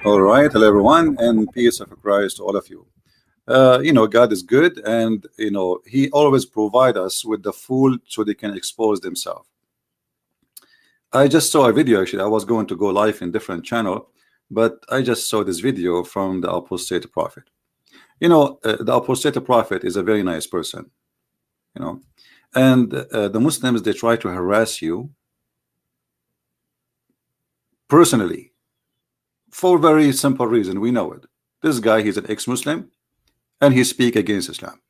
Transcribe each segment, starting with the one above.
All right, hello everyone, and peace of Christ to all of you. God is good, and He always provide us with the fool so they can expose themselves. I just saw a video. Actually, I was going to go live in different channel, but I just saw this video from the Apostate Prophet. The Apostate Prophet is a very nice person, and the Muslims, they try to harass you personally for a very simple reason. We know it. This guy, he's an ex-Muslim, and he speak against Islam.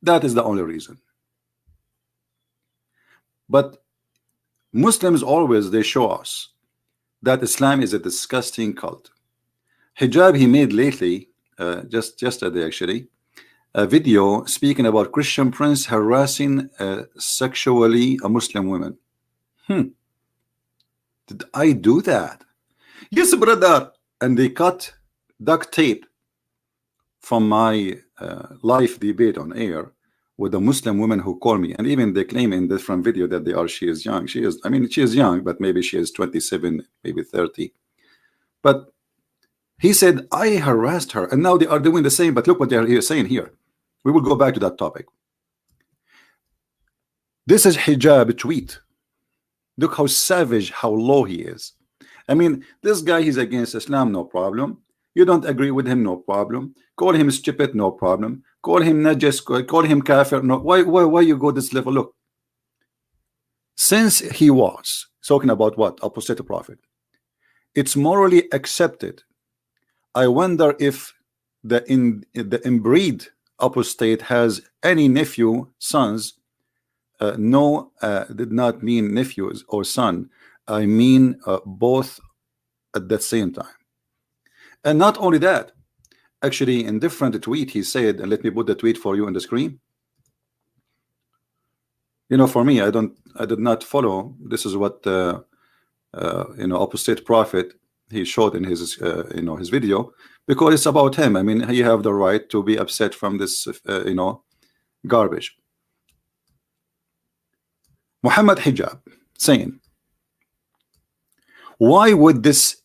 That is the only reason. But Muslims always, they show us that Islam is a disgusting cult. Hijab, he made lately, just yesterday actually, a video speaking about Christian prince harassing sexually a Muslim woman. Did I do that? Yes, brother. And they cut duct tape from my live debate on air with a Muslim woman who called me, and even they claim in different video that she is young. She is, I mean, she is young, but maybe she is 27, maybe 30. But he said I harassed her, and now they are doing the same. But look what they are saying here. We will go back to that topic. This is hijab tweet. Look how savage, how low he is. I mean, this guy, he's against Islam, no problem. You don't agree with him, no problem. Call him stupid, no problem. Call him najis, call him kafir. No, why you go this level? Look, since he was talking about what? Apostate Prophet. It's morally accepted. I wonder if the inbreed apostate has any nephew, sons. No, did not mean nephews or son. I mean both at the same time. And not only that, actually in different tweet he said, and let me put the tweet for you on the screen. For me, I did not follow. This is what Apostate Prophet he showed in his his video, because it's about him. I mean, he have the right to be upset from this garbage. Mohammed hijab saying, why would this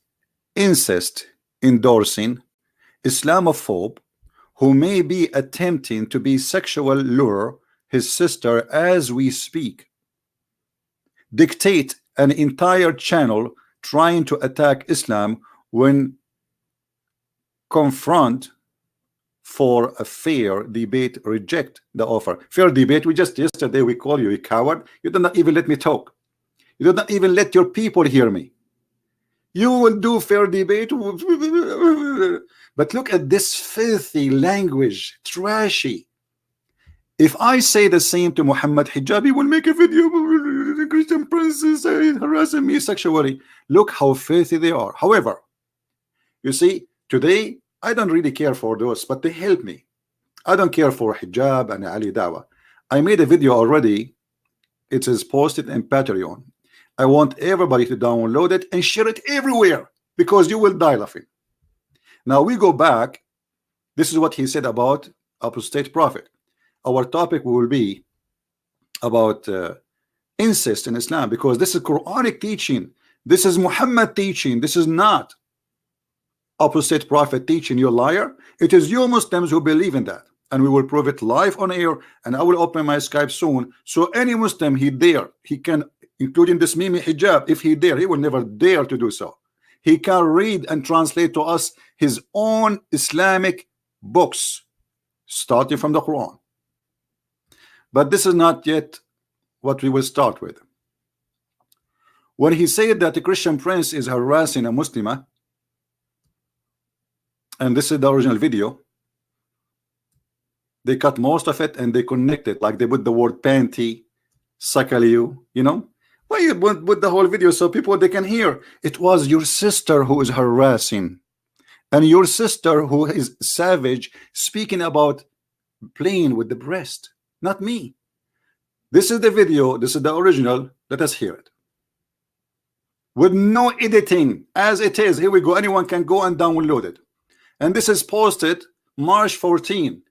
incest endorsing Islamophobe who may be attempting to be sexual lure his sister as we speak dictate an entire channel trying to attack Islam when confront for a fair debate, reject the offer? Fair debate, we just yesterday we call you a coward. You did not even let me talk. You did not even let your people hear me. You will do fair debate. But look at this filthy language, trashy. If I say the same to Muhammad hijab, he will make a video. The Christian princess harassing me sexually. Look how filthy they are. However, you see, today I don't really care for those, but they help me. I don't care for hijab and Ali Dawah. I made a video already. It is posted in Patreon. I want everybody to download it and share it everywhere, because you will die laughing. Now we go back. This is what he said about Apostate Prophet. Our topic will be about incest in Islam, because this is Quranic teaching. This is Muhammad teaching. This is not Apostate Prophet teaching. You liar. It is you Muslims who believe in that, and we will prove it live on air. And I will open my Skype soon, so any Muslim he can, including this Mimi hijab, if he dare, he will never dare to do so. He can read and translate to us his own Islamic books, starting from the Quran. But this is not yet what we will start with. When he said that the Christian prince is harassing a Muslimah, and this is the original video, they cut most of it and they connect it, like they put the word panty, sakaliu, why you put the whole video so people they can hear? It was your sister who is harassing, and your sister who is savage, speaking about playing with the breast, not me. This is the video. This is the original. Let us hear it with no editing, as it is. Here we go. Anyone can go and download it, and this is posted March 14.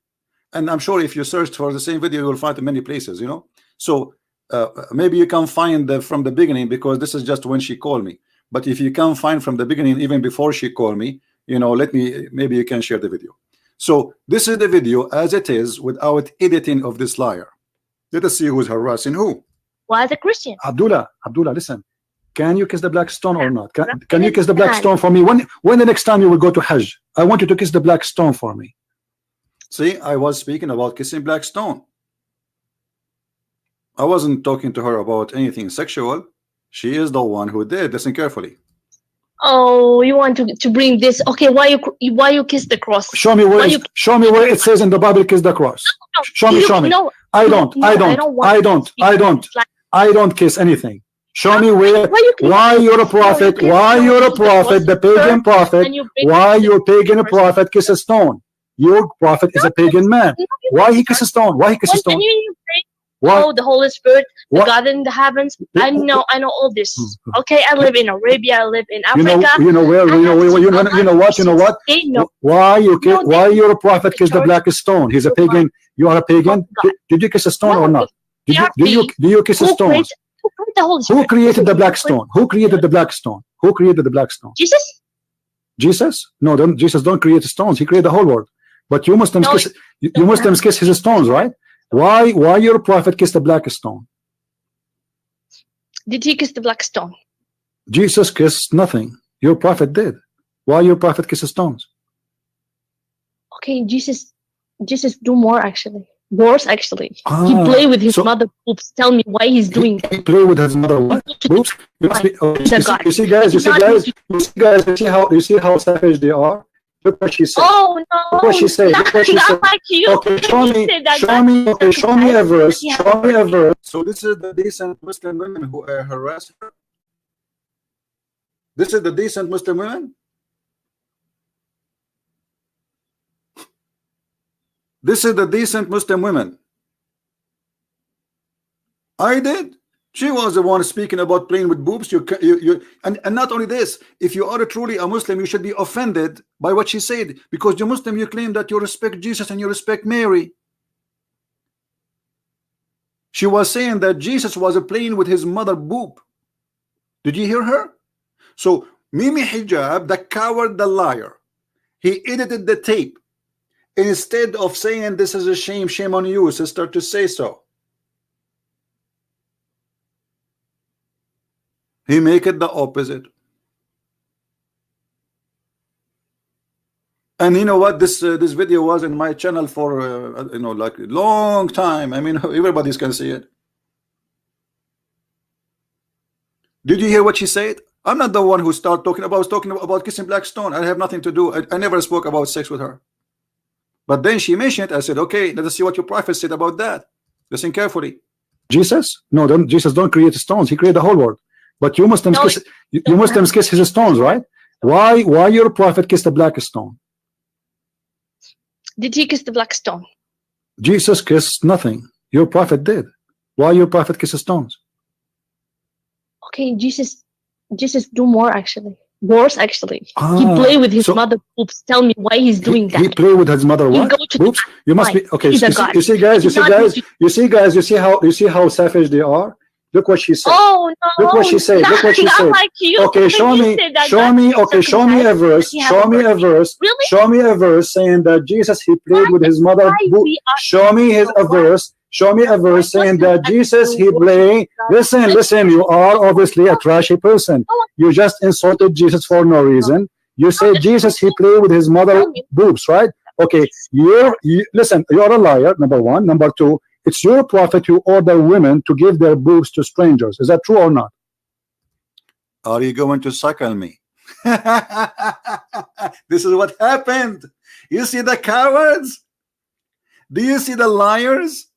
And I'm sure if you search for the same video, you will find it many places. So maybe you can find from the beginning, because this is just when she called me. But if you can't find from the beginning, even before she called me, you know, let me, maybe you can share the video. So this is the video as it is, without editing of this liar. Let us see who's harassing who. Why is a Christian? Abdullah, listen. Can you kiss the black stone or not? Can you kiss the black stone for me? When the next time you will go to Hajj? I want you to kiss the black stone for me. See, I was speaking about kissing black stone. I wasn't talking to her about anything sexual. She is the one who did. Listen carefully. Oh, you want to bring this? Okay, why you kiss the cross? Show me where it says in the Bible kiss the cross. Show me. No, I don't kiss anything. Show me where. Why you're a prophet? Why you're a prophet? The pagan prophet. Why your pagan prophet kiss a stone? Your prophet is a pagan man. Why he kiss a stone? Why he kiss a stone? Oh, the Holy Spirit, the God in the heavens. I know all this. Okay, I live in Arabia. I live in Africa. You know where? You know what? Why you're a prophet kiss the black stone? He's a pagan. You are a pagan. Did you kiss a stone or not? Do you kiss a stone? Who created the black stone? Who created the black stone? Who created the black stone? Jesus. Jesus? No, Jesus don't create stones. He created the whole world. But you Muslims kiss. You Muslims kiss his stones, right? Why your prophet kissed the black stone? Did he kiss the black stone? Jesus kissed nothing. Your prophet did. Why your prophet kisses stones? Okay, Jesus do more actually. Worse actually. He play with his mother boobs. Tell me why he's doing that. He play with his mother boobs? You see guys, you see how savage they are? Look what she said. Oh no! Look what she said. Look what she said. Like you. Okay, show me a verse. Show me a verse. So this is the decent Muslim women who are harassed her. This is the decent Muslim women. This is the decent Muslim women. I did. She was the one speaking about playing with boobs. And not only this, if you are truly a Muslim, you should be offended by what she said, because you're Muslim, you claim that you respect Jesus and you respect Mary. She was saying that Jesus was playing with his mother boob. Did you hear her? So Mimi Hijab, the coward, the liar, he edited the tape. Instead of saying this is a shame on you, sister, to say so, he make it the opposite. And you know what, this video was in my channel for you know, like a long time. I mean, everybody's can see it. Did you hear what she said? I'm not the one who started talking about. I was talking about kissing black stone. I have nothing to do. I never spoke about sex with her. But then she mentioned it. I said, okay, let us see what your prophet said about that. Listen carefully. Jesus? No, Jesus don't create stones. He created the whole world. But you Muslims kiss his stones, right? Why your prophet kissed the black stone? Did he kiss the black stone? Jesus kissed nothing. Your prophet did. Why your prophet kisses stones? Okay, Jesus do more actually. Worse actually. He play with his mother boobs. Tell me why he's doing that. He play with his mother what? Boobs? You must be okay. You see guys, you see how savage they are? Look what she said. Oh no! Look what she said. Look what she said. Like you. Okay, show me a verse. Show me a verse. Really? Show me a verse saying that Jesus he played with his mother. Show me a verse. Show me a verse saying that Jesus he played. Listen. You are obviously a trashy person. You just insulted Jesus for no reason. You say Jesus he played with his mother boobs, right? Okay. Listen. You are a liar. Number one. Number two. It's your prophet who ordered women to give their boobs to strangers. Is that true or not? Are you going to suckle me? This is what happened. You see the cowards? Do you see the liars?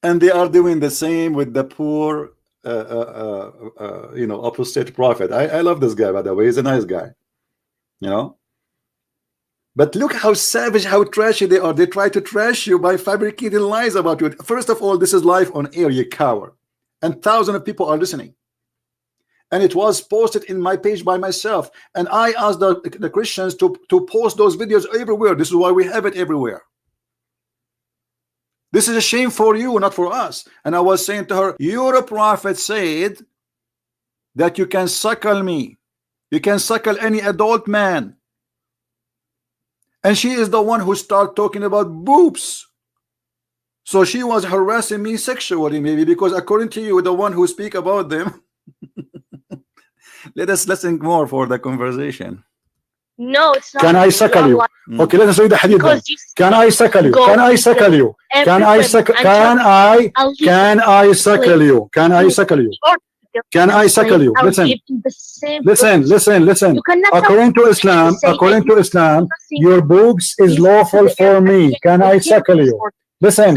And they are doing the same with the poor you know, apostate prophet. I love this guy, by the way. He's a nice guy, you know. But look how savage, how trashy they are. They try to trash you by fabricating lies about you. First of all, this is live on air, you coward. And thousands of people are listening. And it was posted in my page by myself. And I asked the Christians to post those videos everywhere. This is why we have it everywhere. This is a shame for you, not for us. And I was saying to her, your prophet said that you can suckle me, you can suckle any adult man. And she is the one who started talking about boobs. So she was harassing me sexually, maybe, because according to you, the one who speak about them. Let us listen more for the conversation. No, it's not. Can I suckle you? Okay, let us read the hadith. Can I suckle you? Can I suckle you? Can I suckle? Can I suckle you? Can I suckle you? Can I suckle you? Listen. According to Islam, your boobs is lawful for me. Can I suckle you? Listen.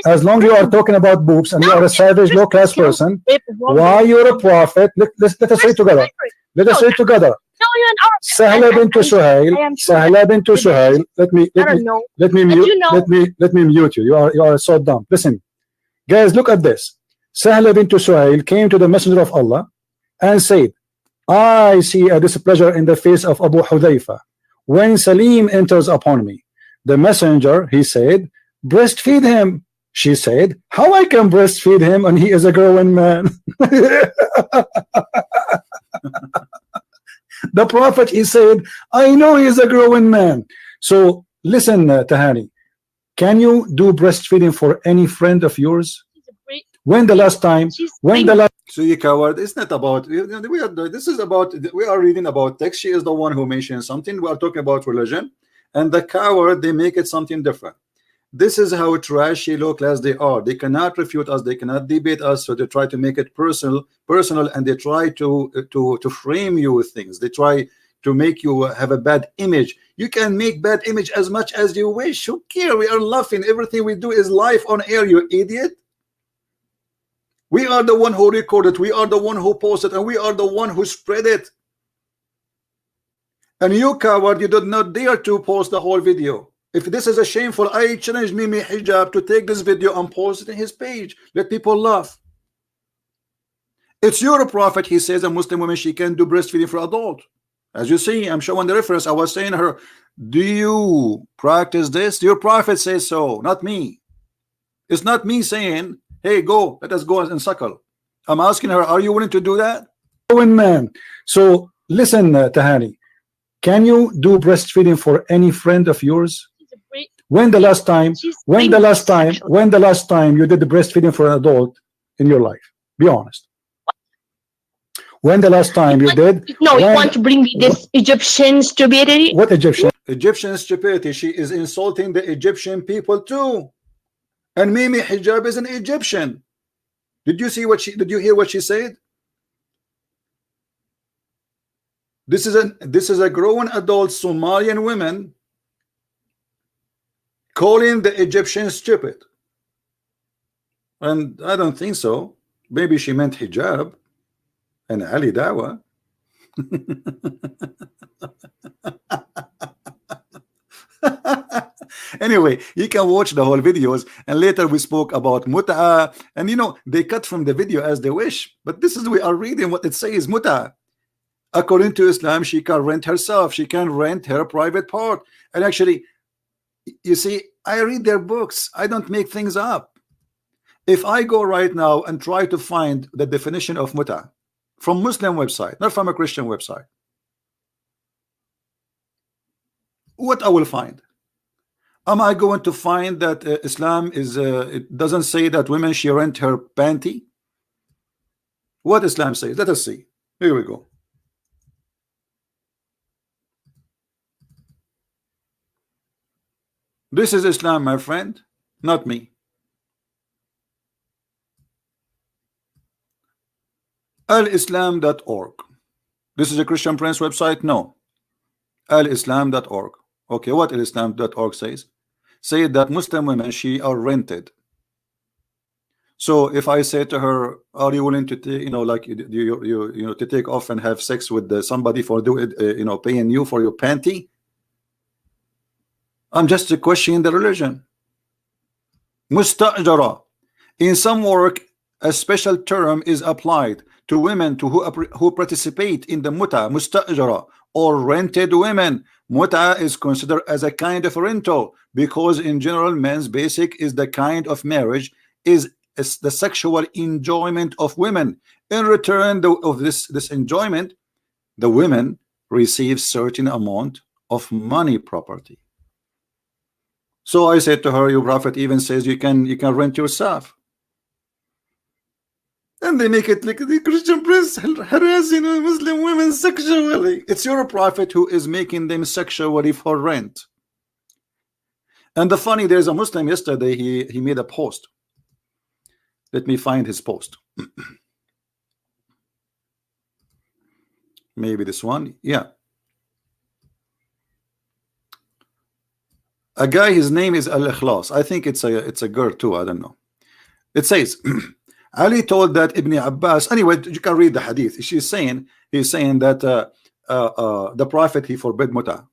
As long as you are talking about boobs and you are a savage, low-class person, why you're a prophet? Let us read together. Let us read together. Sahla bint Suhail. Let me mute you. You are so dumb. Listen, guys, look at this. Sahla bint Suhail came to the Messenger of Allah and said, I see a displeasure in the face of Abu Hudayfa when Salim enters upon me. The messenger, he said, breastfeed him. She said, how I can breastfeed him and he is a growing man? The prophet, he said, I know he is a growing man. So listen, Tahani, can you do breastfeeding for any friend of yours? When the last time? So you coward, it's not about, this is about, we are reading about text. She is the one who mentioned something. We are talking about religion, and the coward, they make it something different. This is how trashy, low class they are. They cannot refute us, they cannot debate us, so they try to make it personal, and they try to frame you with things. They try to make you have a bad image. You can make bad image as much as you wish. Who care? We are laughing. Everything we do is live on air, you idiot. We are the one who recorded, we are the one who posted, and we are the one who spread it. And you coward, you did not dare to post the whole video. If this is a shameful, I challenge Mimi Hijab to take this video and post it in his page. Let people laugh. It's your prophet, he says a Muslim woman, she can do breastfeeding for adult. As you see, I'm showing the reference. I was saying to her, do you practice this? Your prophet says so, not me. It's not me saying, hey, go, let us go and suckle. I'm asking her, are you willing to do that? Man. So listen, Tahani, can you do breastfeeding for any friend of yours? When the last time you did the breastfeeding for an adult in your life? Be honest. When the last time you did? No, you want to bring me this Egyptian stupidity? What Egyptian? Egyptian stupidity. She is insulting the Egyptian people too. And Mimi Hijab is an Egyptian. Did you see what she? Did you hear what she said? This is a grown adult Somalian woman calling the Egyptians stupid. And I don't think so. Maybe she meant hijab and Ali Dawah. Anyway, you can watch the whole videos, and later we spoke about mut'a, and you know, they cut from the video as they wish, but this is, we are reading what it says. Mut'a, according to Islam, she can rent herself, she can rent her private part. And actually, you see, I read their books, I don't make things up. If I go right now and try to find the definition of mut'a from Muslim website, not from a Christian website, what I will find? Am I going to find that Islam is it doesn't say that women she rent her panty? What Islam says? Let us see. Here we go. This is Islam, my friend, not me. alislam.org. This is a Christian Prince website? No. alislam.org. Okay, what alislam.org says? Say that Muslim women, she are rented. So if I say to her, are you willing to take, you know, like you know, to take off and have sex with somebody for doing you know, paying you for your panty? I'm just questioning the religion. Musta'jara. In some work, a special term is applied to women who participate in the mut'a, musta'jara, or rented women. Muta is considered as a kind of rental, because in general men's basic is the kind of marriage is the sexual enjoyment of women. In return of this enjoyment, the women receive certain amount of money, property. So I said to her, your prophet even says you can rent yourself. And they make it like the Christian prince harassing Muslim women sexually. It's your prophet who is making them sexually for rent. And the funny, there's a Muslim yesterday, he made a post. Let me find his post. Maybe this one. Yeah. A guy, his name is Al-Ikhlas. I think it's a girl too, I don't know. It says Ali told that Ibn Abbas, anyway, you can read the hadith. He's saying that the prophet, he forbid muta.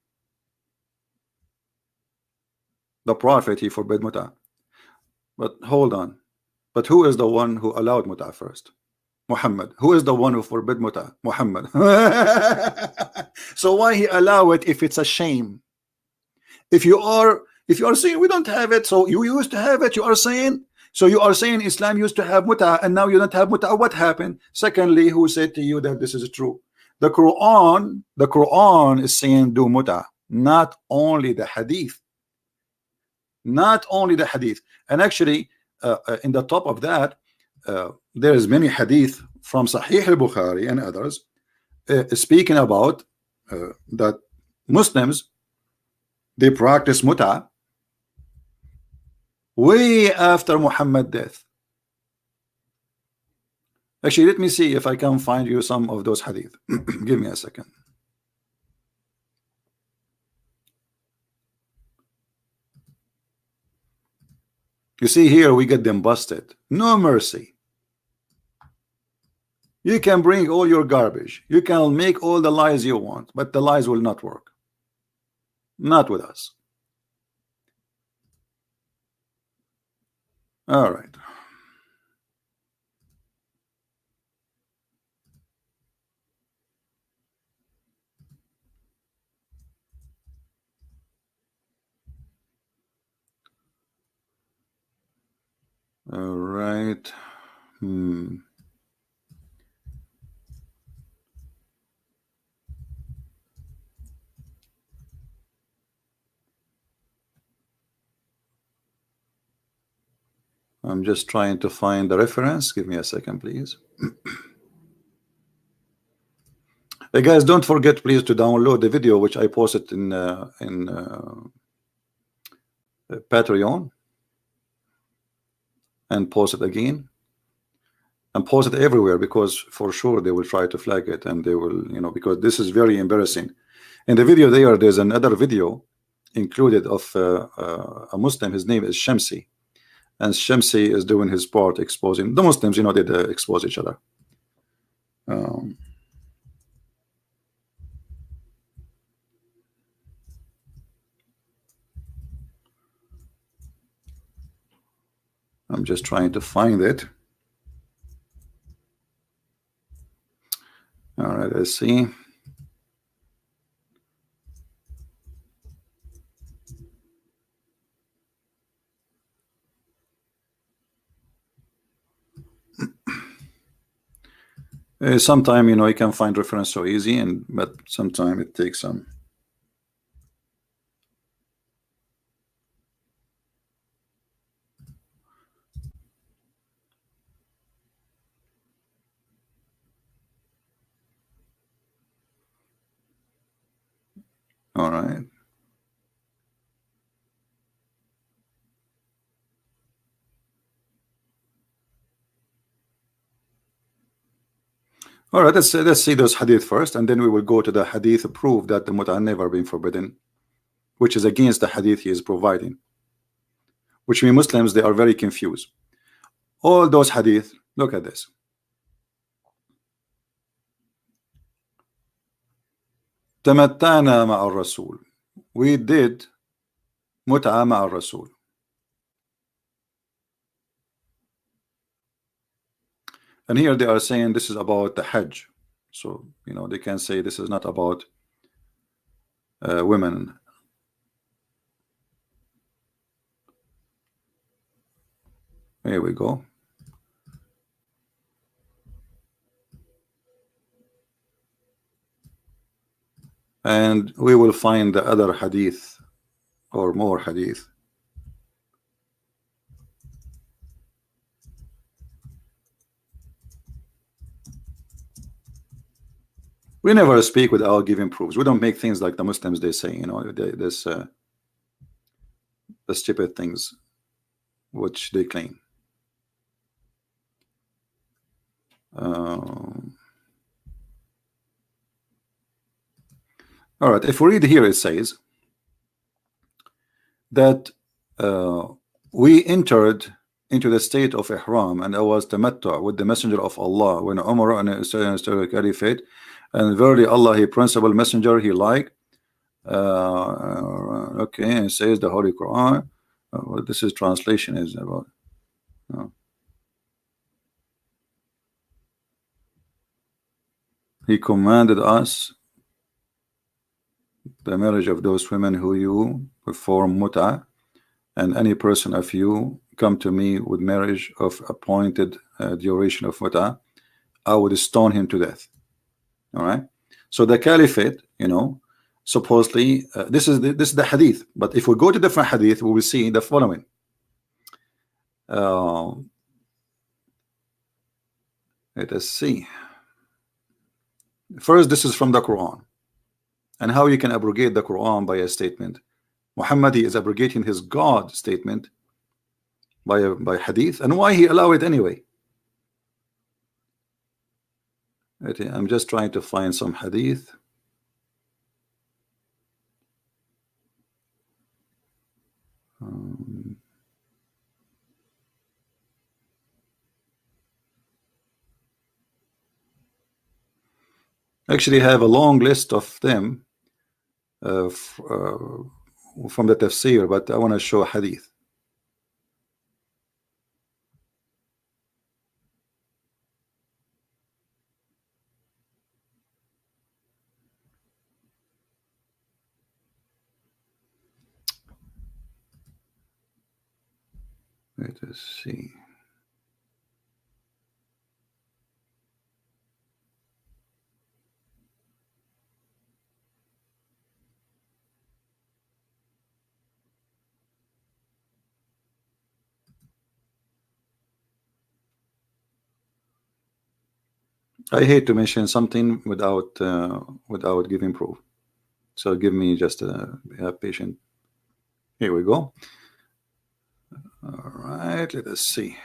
The prophet, he forbid muta. But hold on. But who is the one who allowed muta first? Muhammad. Who is the one who forbid muta? Muhammad. So why he allow it if it's a shame? If you are saying we don't have it, so you used to have it, you are saying, so you are saying Islam used to have muta and now you don't have muta. What happened? Secondly, who said to you that this is true? The Quran is saying do muta, not only the hadith. Not only the hadith. And actually in the top of that there is many hadith from Sahih al-Bukhari and others speaking about that Muslims, they practice muta way after Muhammad's death. Actually, let me see if I can find you some of those hadith. Give me a second. You see here, we get them busted. No mercy. You can bring all your garbage. You can make all the lies you want, but the lies will not work. Not with us. All right. All right. I'm just trying to find the reference. Give me a second, please. Hey guys, don't forget please to download the video which I posted in Patreon, and post it again, and post it everywhere, because for sure they will try to flag it, and they will, because this is very embarrassing. In the video there's another video included of a Muslim. His name is Shamsi, and Shamsi is doing his part exposing the Muslims. They expose each other. I'm just trying to find it. All right, let's see. Sometime you can find reference so easy, but sometimes it takes some. All right. All right, let's see those hadith first, and then we will go to the hadith proof that the muta never been forbidden, which is against the hadith he is providing, which means Muslims, they are very confused. All those hadith, look at this. تمتعنا مع الرسول. We did متعة مع الرسول. And here they are saying this is about the Hajj. So, they can say this is not about women. Here we go. And we will find the other hadith or more hadith. We never speak without giving proofs. We don't make things like the Muslims, they say, you know, the stupid things which they claim. All right, if we read here, it says that we entered into the state of ihram, and I was tamattu with the messenger of Allah when Umar and the Caliphate, and verily Allah, He principal messenger, He like. Okay, and it says the Holy Quran. What this is translation is about. He commanded us the marriage of those women who you perform mut'ah, and any person of you come to me with marriage of appointed duration of mut'ah, I would stone him to death. All right. So the caliphate, you know, supposedly this is the hadith. But if we go to different hadith, we will see the following. Let us see. First, this is from the Quran, and how you can abrogate the Quran by a statement. Muhammad is abrogating his God statement by hadith, and why he allow it anyway. I'm just trying to find some hadith. Actually have a long list of them from the tafsir, but I want to show a hadith. Let us see. I hate to mention something without giving proof. So give me just a patient. Here we go. All right, let us see.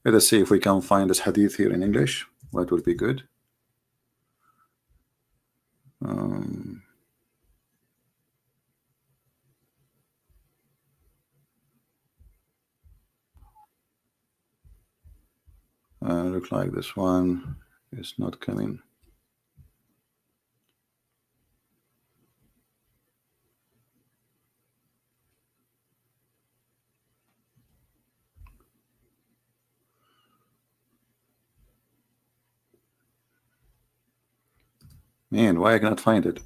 Let us see if we can find this hadith here in English. That would be good. Look like this one is not coming. Man, why I cannot find it?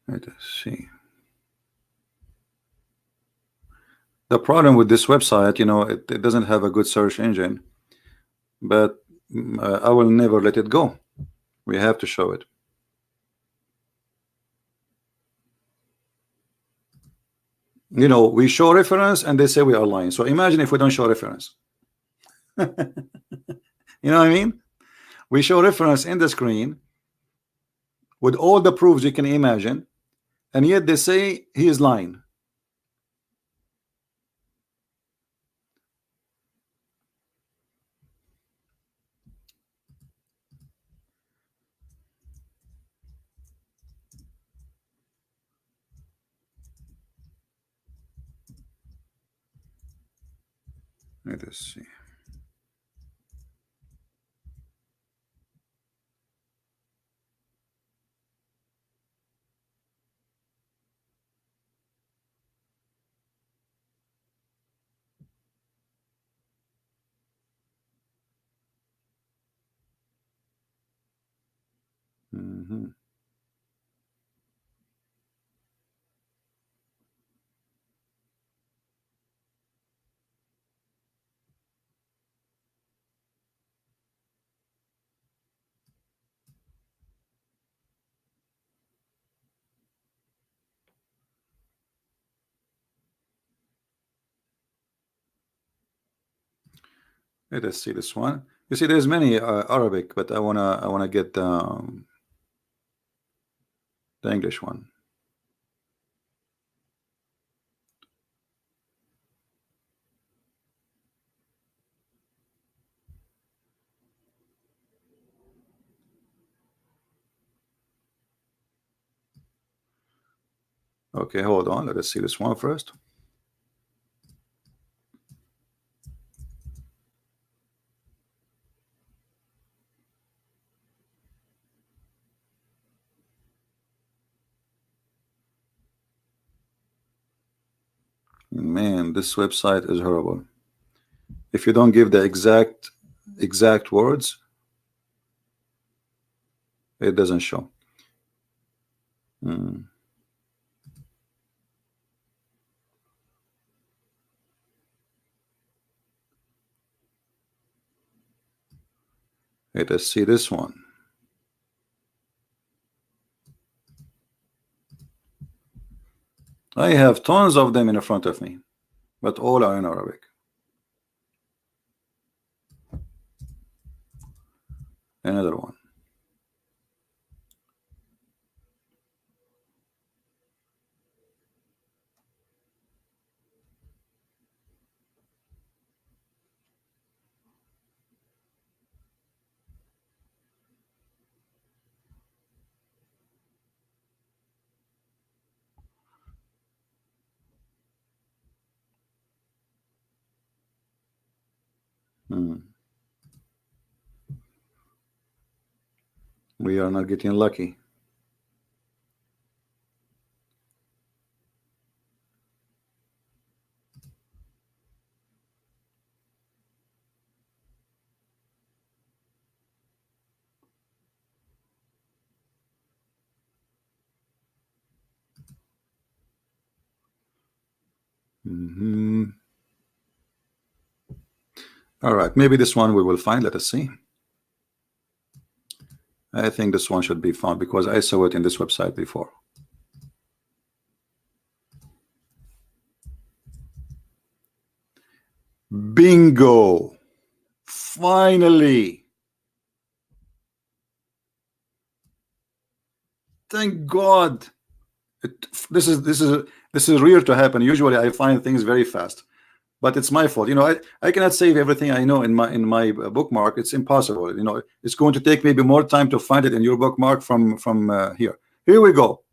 Let us see. The problem with this website, you know, it doesn't have a good search engine, but I will never let it go. We have to show it. You know, we show reference and they say we are lying. So imagine if we don't show reference. You know what I mean? We show reference in the screen with all the proofs you can imagine, and yet they say he is lying. Let us see. Mm-hmm. Let us see this one. You see, there's many Arabic, but I wanna get the English one. Okay, hold on. Let us see this one first. Man, this website is horrible. If you don't give the exact words, it doesn't show. Let us see this one. I have tons of them in front of me, but all are in Arabic. Another one. We are not getting lucky. All right, maybe this one we will find. Let us see. I think this one should be found because I saw it in this website before. Bingo! Finally! Thank God! This is rare to happen. Usually I find things very fast, but it's my fault. You know, I cannot save everything I know in my bookmark. It's impossible. You know, it's going to take maybe more time to find it in your bookmark from here. Here we go.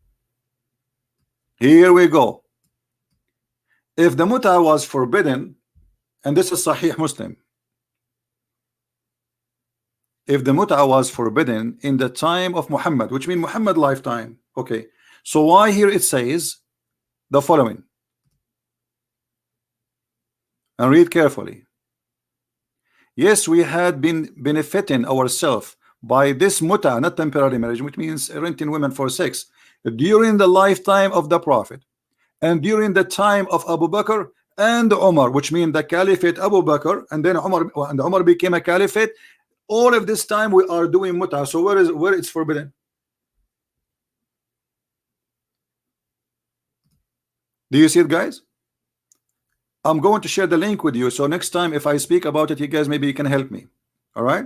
Here we go. If the muta was forbidden, and this is Sahih Muslim, if the muta was forbidden in the time of Muhammad, which means Muhammad lifetime, okay, so why here it says the following, and read carefully. Yes, we had been benefiting ourselves by this muta, not temporary marriage, which means renting women for sex, during the lifetime of the Prophet and during the time of Abu Bakr and Umar, which means the caliphate Abu Bakr, and then Umar became a caliphate. All of this time we are doing muta. So where it's forbidden? Do you see it, guys? I'm going to share the link with you, so next time if I speak about it, you guys maybe you can help me. All right?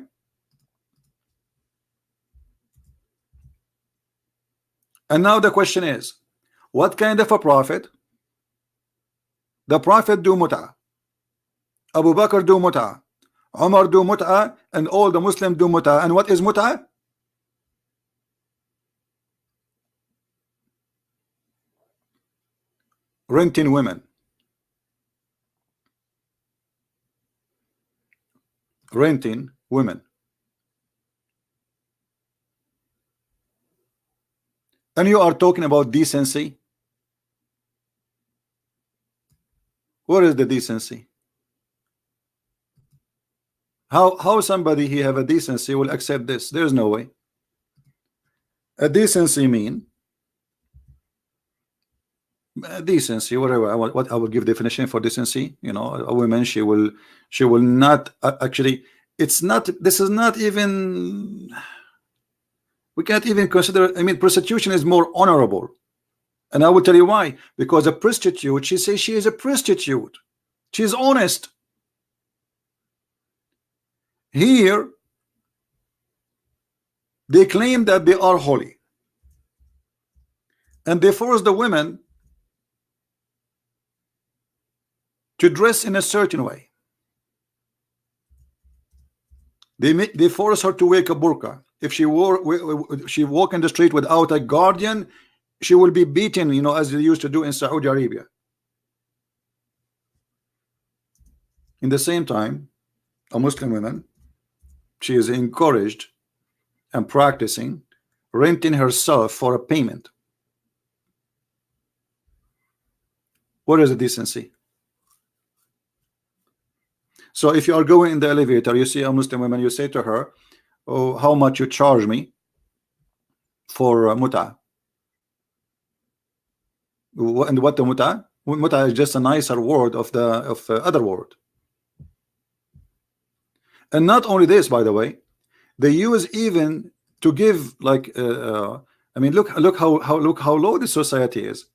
And now the question is, what kind of a prophet? The Prophet do muta, Abu Bakr do muta, Umar do muta, and all the Muslims do muta. And what is muta? Renting women. Renting women. And you are talking about decency. Where is the decency? How somebody he have a decency will accept this? There's no way. A decency mean decency, whatever what I will give definition for decency. You know, a woman, she will not actually, it's not, this is not even, we can't even consider, I mean, prostitution is more honorable. And I will tell you why. Because a prostitute, she says she is a prostitute, she's honest. Here they claim that they are holy, and they force the women to dress in a certain way. They force her to wear a burqa. If she walk in the street without a guardian, she will be beaten, you know, as they used to do in Saudi Arabia. In the same time, a Muslim woman, she is encouraged and practicing renting herself for a payment. What is the decency? So if you are going in the elevator, you see a Muslim woman, you say to her, oh, how much you charge me for muta? And what the muta? Muta is just a nicer word of the other word. And not only this, by the way, they use even to give like I mean, look how low the society is.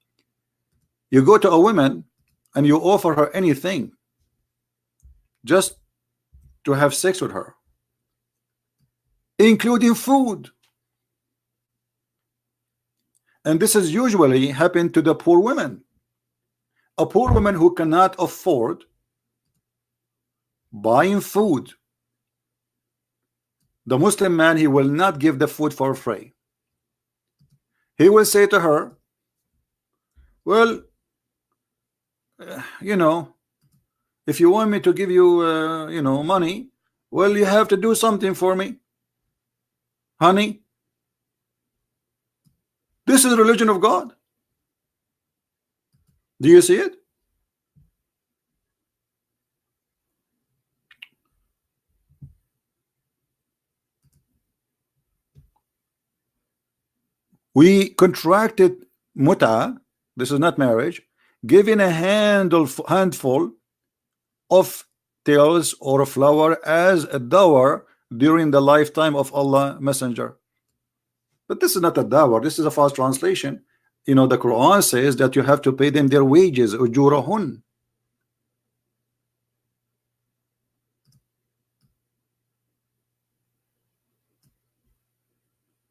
You go to a woman and you offer her anything just to have sex with her, including food. And this is usually happen to the poor women. A poor woman who cannot afford buying food, the Muslim man, he will not give the food for free. He will say to her, well, you know, if you want me to give you you know, money, well, you have to do something for me, honey. This is the religion of God. Do you see it? We contracted muta, this is not marriage, giving a handful of tails or a flower as a dower during the lifetime of Allah Messenger. But this is not a dower, this is a false translation. You know, the Quran says that you have to pay them their wages, ujurahun.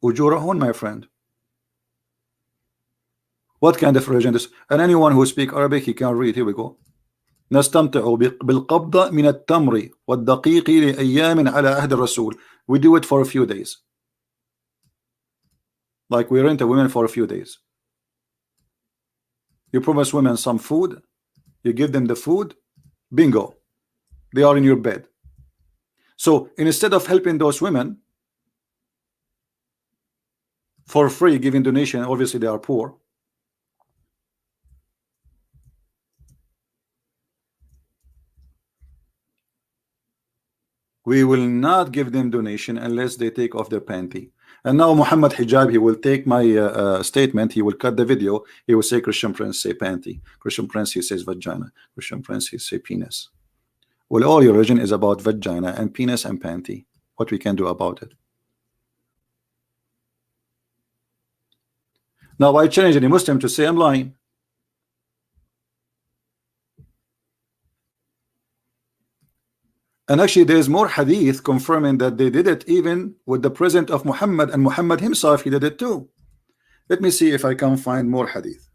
Ujurahun, my friend. What kind of religion is this? And anyone who speaks Arabic, he can read. Here we go. نستمتع بالقبضة من التمر والدقيق لأيام على عهد الرسول. We do it for a few days. Like we rent a woman for a few days. You promise women some food, you give them the food, bingo, they are in your bed. So instead of helping those women for free, giving donation, obviously they are poor. We will not give them donation unless they take off their panty. And now Mohammed hijab, he will take my statement, he will cut the video, he will say Christian Prince say panty, Christian Prince he says vagina, Christian Prince he say penis. Well, all your religion is about vagina and penis and panty. What we can do about it? Now I challenge any Muslim to say I'm lying. And actually there is more hadith confirming that they did it even with the presence of Muhammad, and Muhammad himself, he did it too. Let me see if I can find more hadith.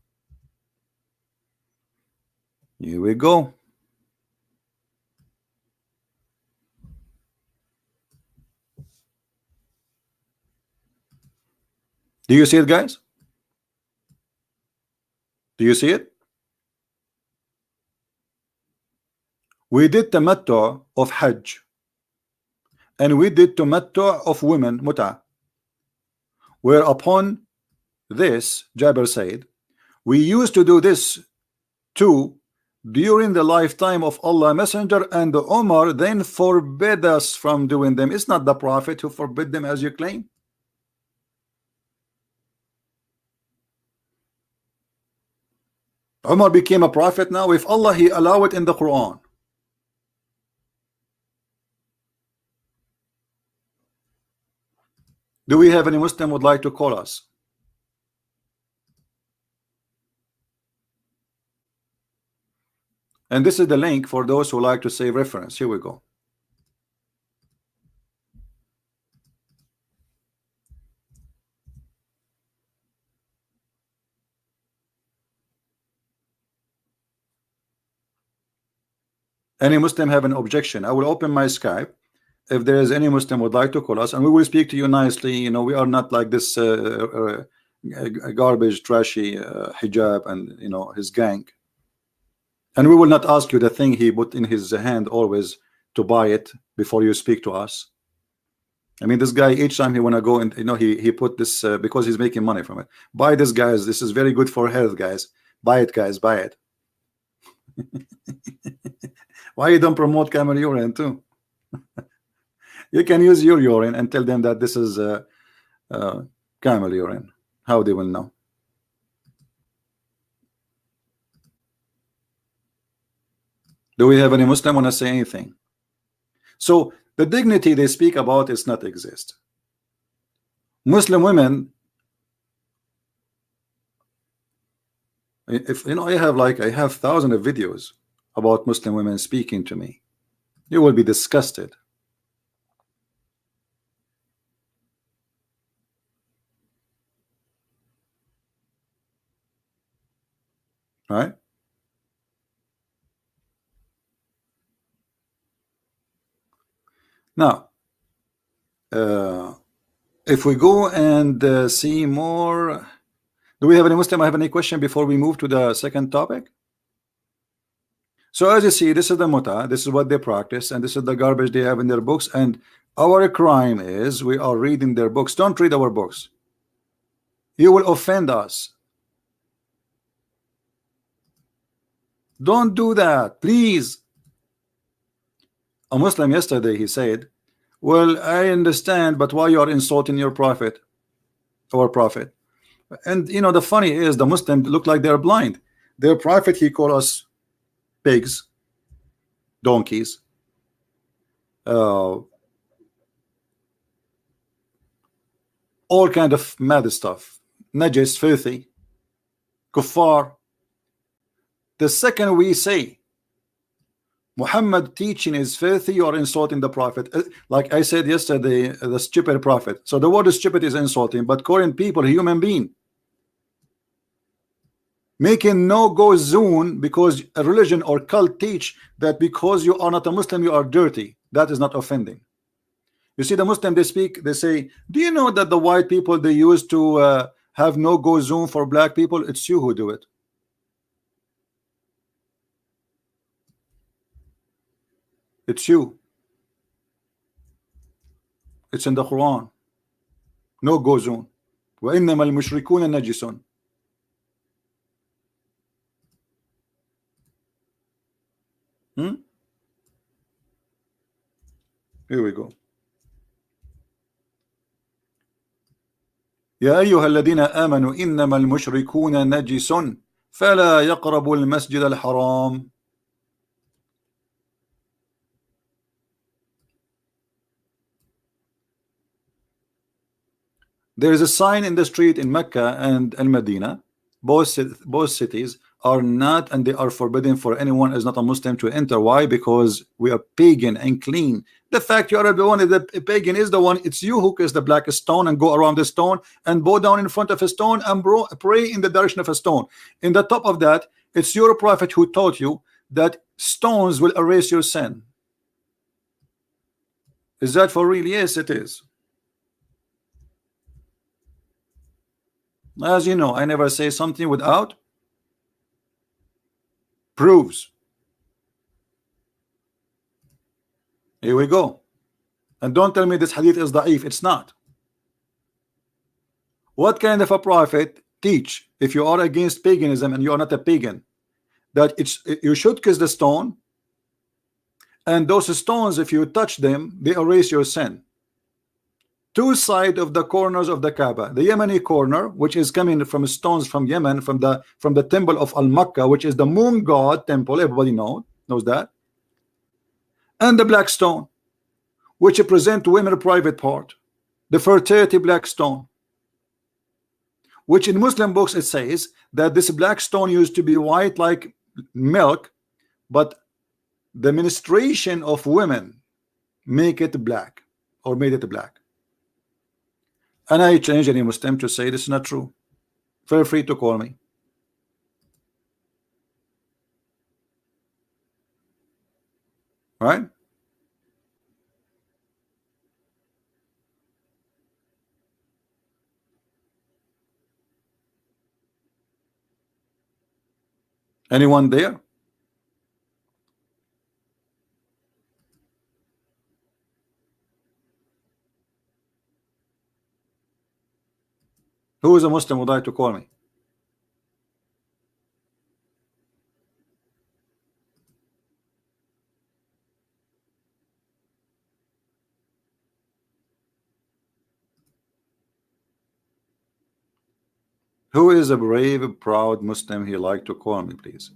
Here we go. Do you see it, guys? Do you see it? We did tamattu of Hajj, and we did tamattu of women, muta. Whereupon this, Jabir said, we used to do this too during the lifetime of Allah Messenger, and the Umar then forbid us from doing them. It's not the Prophet who forbid them as you claim. Umar became a prophet now? If Allah, He allow it in the Quran. Do we have any Muslim would like to call us? And this is the link for those who like to save reference. Here we go. Any Muslim have an objection? I will open my Skype. If there is any Muslim would like to call us, and we will speak to you nicely. You know, we are not like this garbage, trashy hijab and, you know, his gang. And we will not ask you the thing he put in his hand always to buy it before you speak to us. I mean, this guy, each time he want to go and, you know, he put this because he's making money from it. Buy this, guys. This is very good for health, guys. Buy it, guys. Buy it. Why you don't promote camel urine too? You can use your urine and tell them that this is camel urine. How they will know? Do we have any Muslim want to say anything? So the dignity they speak about is not exist. Muslim women, if you know, I have thousands of videos about Muslim women speaking to me. You will be disgusted. Right? Now, if we go and see more, do we have any Muslim have any question before we move to the second topic? So as you see, this is the muta, this is what they practice, and this is the garbage they have in their books. And our crime is we are reading their books. Don't read our books. You will offend us. Don't do that, please. A Muslim yesterday, he said, well, I understand, but why you are insulting your prophet, our prophet? And you know, the funny is the Muslims look like they're blind. Their prophet, he called us pigs, donkeys, all kind of mad stuff, najis, filthy, kuffar. The second we say Muhammad teaching is filthy, you are insulting the prophet. Like I said yesterday, the stupid prophet. So the word stupid is insulting, but calling people a human being, making no-go zone because a religion or cult teach that because you are not a Muslim you are dirty. That is not offending. You see, the Muslim, they speak, they say, do you know that the white people, they used to have no-go zone for black people? It's you who do it. It's you. It's in the Quran. No-go zone. وَإِنَّمَا الْمُشْرِكُونَ نَجِسٌ. Here we go. يا أيها الذين آمنوا إنما المشركون نجس فلا يقربوا المسجد الحرام. There is a sign in the street in Mecca and Al-Medina. Both cities are not, and they are forbidden for anyone is not a Muslim to enter. Why? Because we are pagan and clean. The fact you are the one, the pagan is the one. It's you who kiss the black stone and go around the stone and bow down in front of a stone and pray in the direction of a stone. In the top of that, it's your prophet who taught you that stones will erase your sin. Is that for real? Yes, it is. As you know, I never say something without proofs. Here we go. And don't tell me this hadith is da'if. It's not. What kind of a prophet teach, if you are against paganism and you are not a pagan, that you should kiss the stone, and those stones, if you touch them, they erase your sin? two sides of the corners of the Kaaba, the Yemeni corner, which is coming from stones from Yemen, from the temple of Al-Makkah, which is the moon god temple, everybody knows that, and the black stone, which represent women private part, the fertility black stone, which in Muslim books it says that this black stone used to be white like milk, but the ministration of women make it black, or made it black. And I challenge any Muslim to say this is not true. Feel free to call me. Right? Anyone there? Who is a Muslim would like to call me? Who is a brave, proud Muslim he like to call me, please?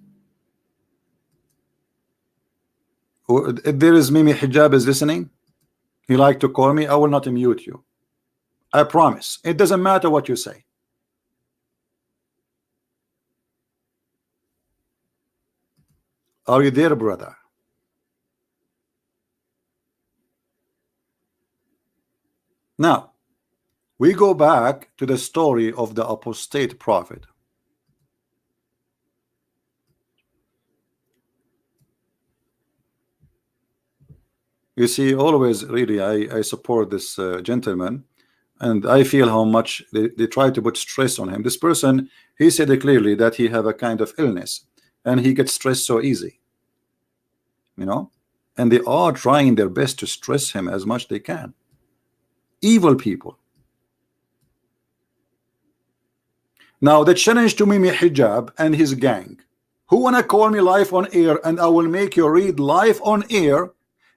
If there is Mimi Hijab is listening, he like to call me, I will not mute you. I promise. It doesn't matter what you say. Are you there, brother? Now, we go back to the story of the apostate prophet. You see, always really I support this gentleman, and I feel how much they try to put stress on him. This person, he said clearly that he have a kind of illness and he gets stressed so easy, you know, and they are trying their best to stress him as much they can. Evil people. Now the challenge to Mimi Hijab and his gang, who wanna call me live on air, and I will make you read live on air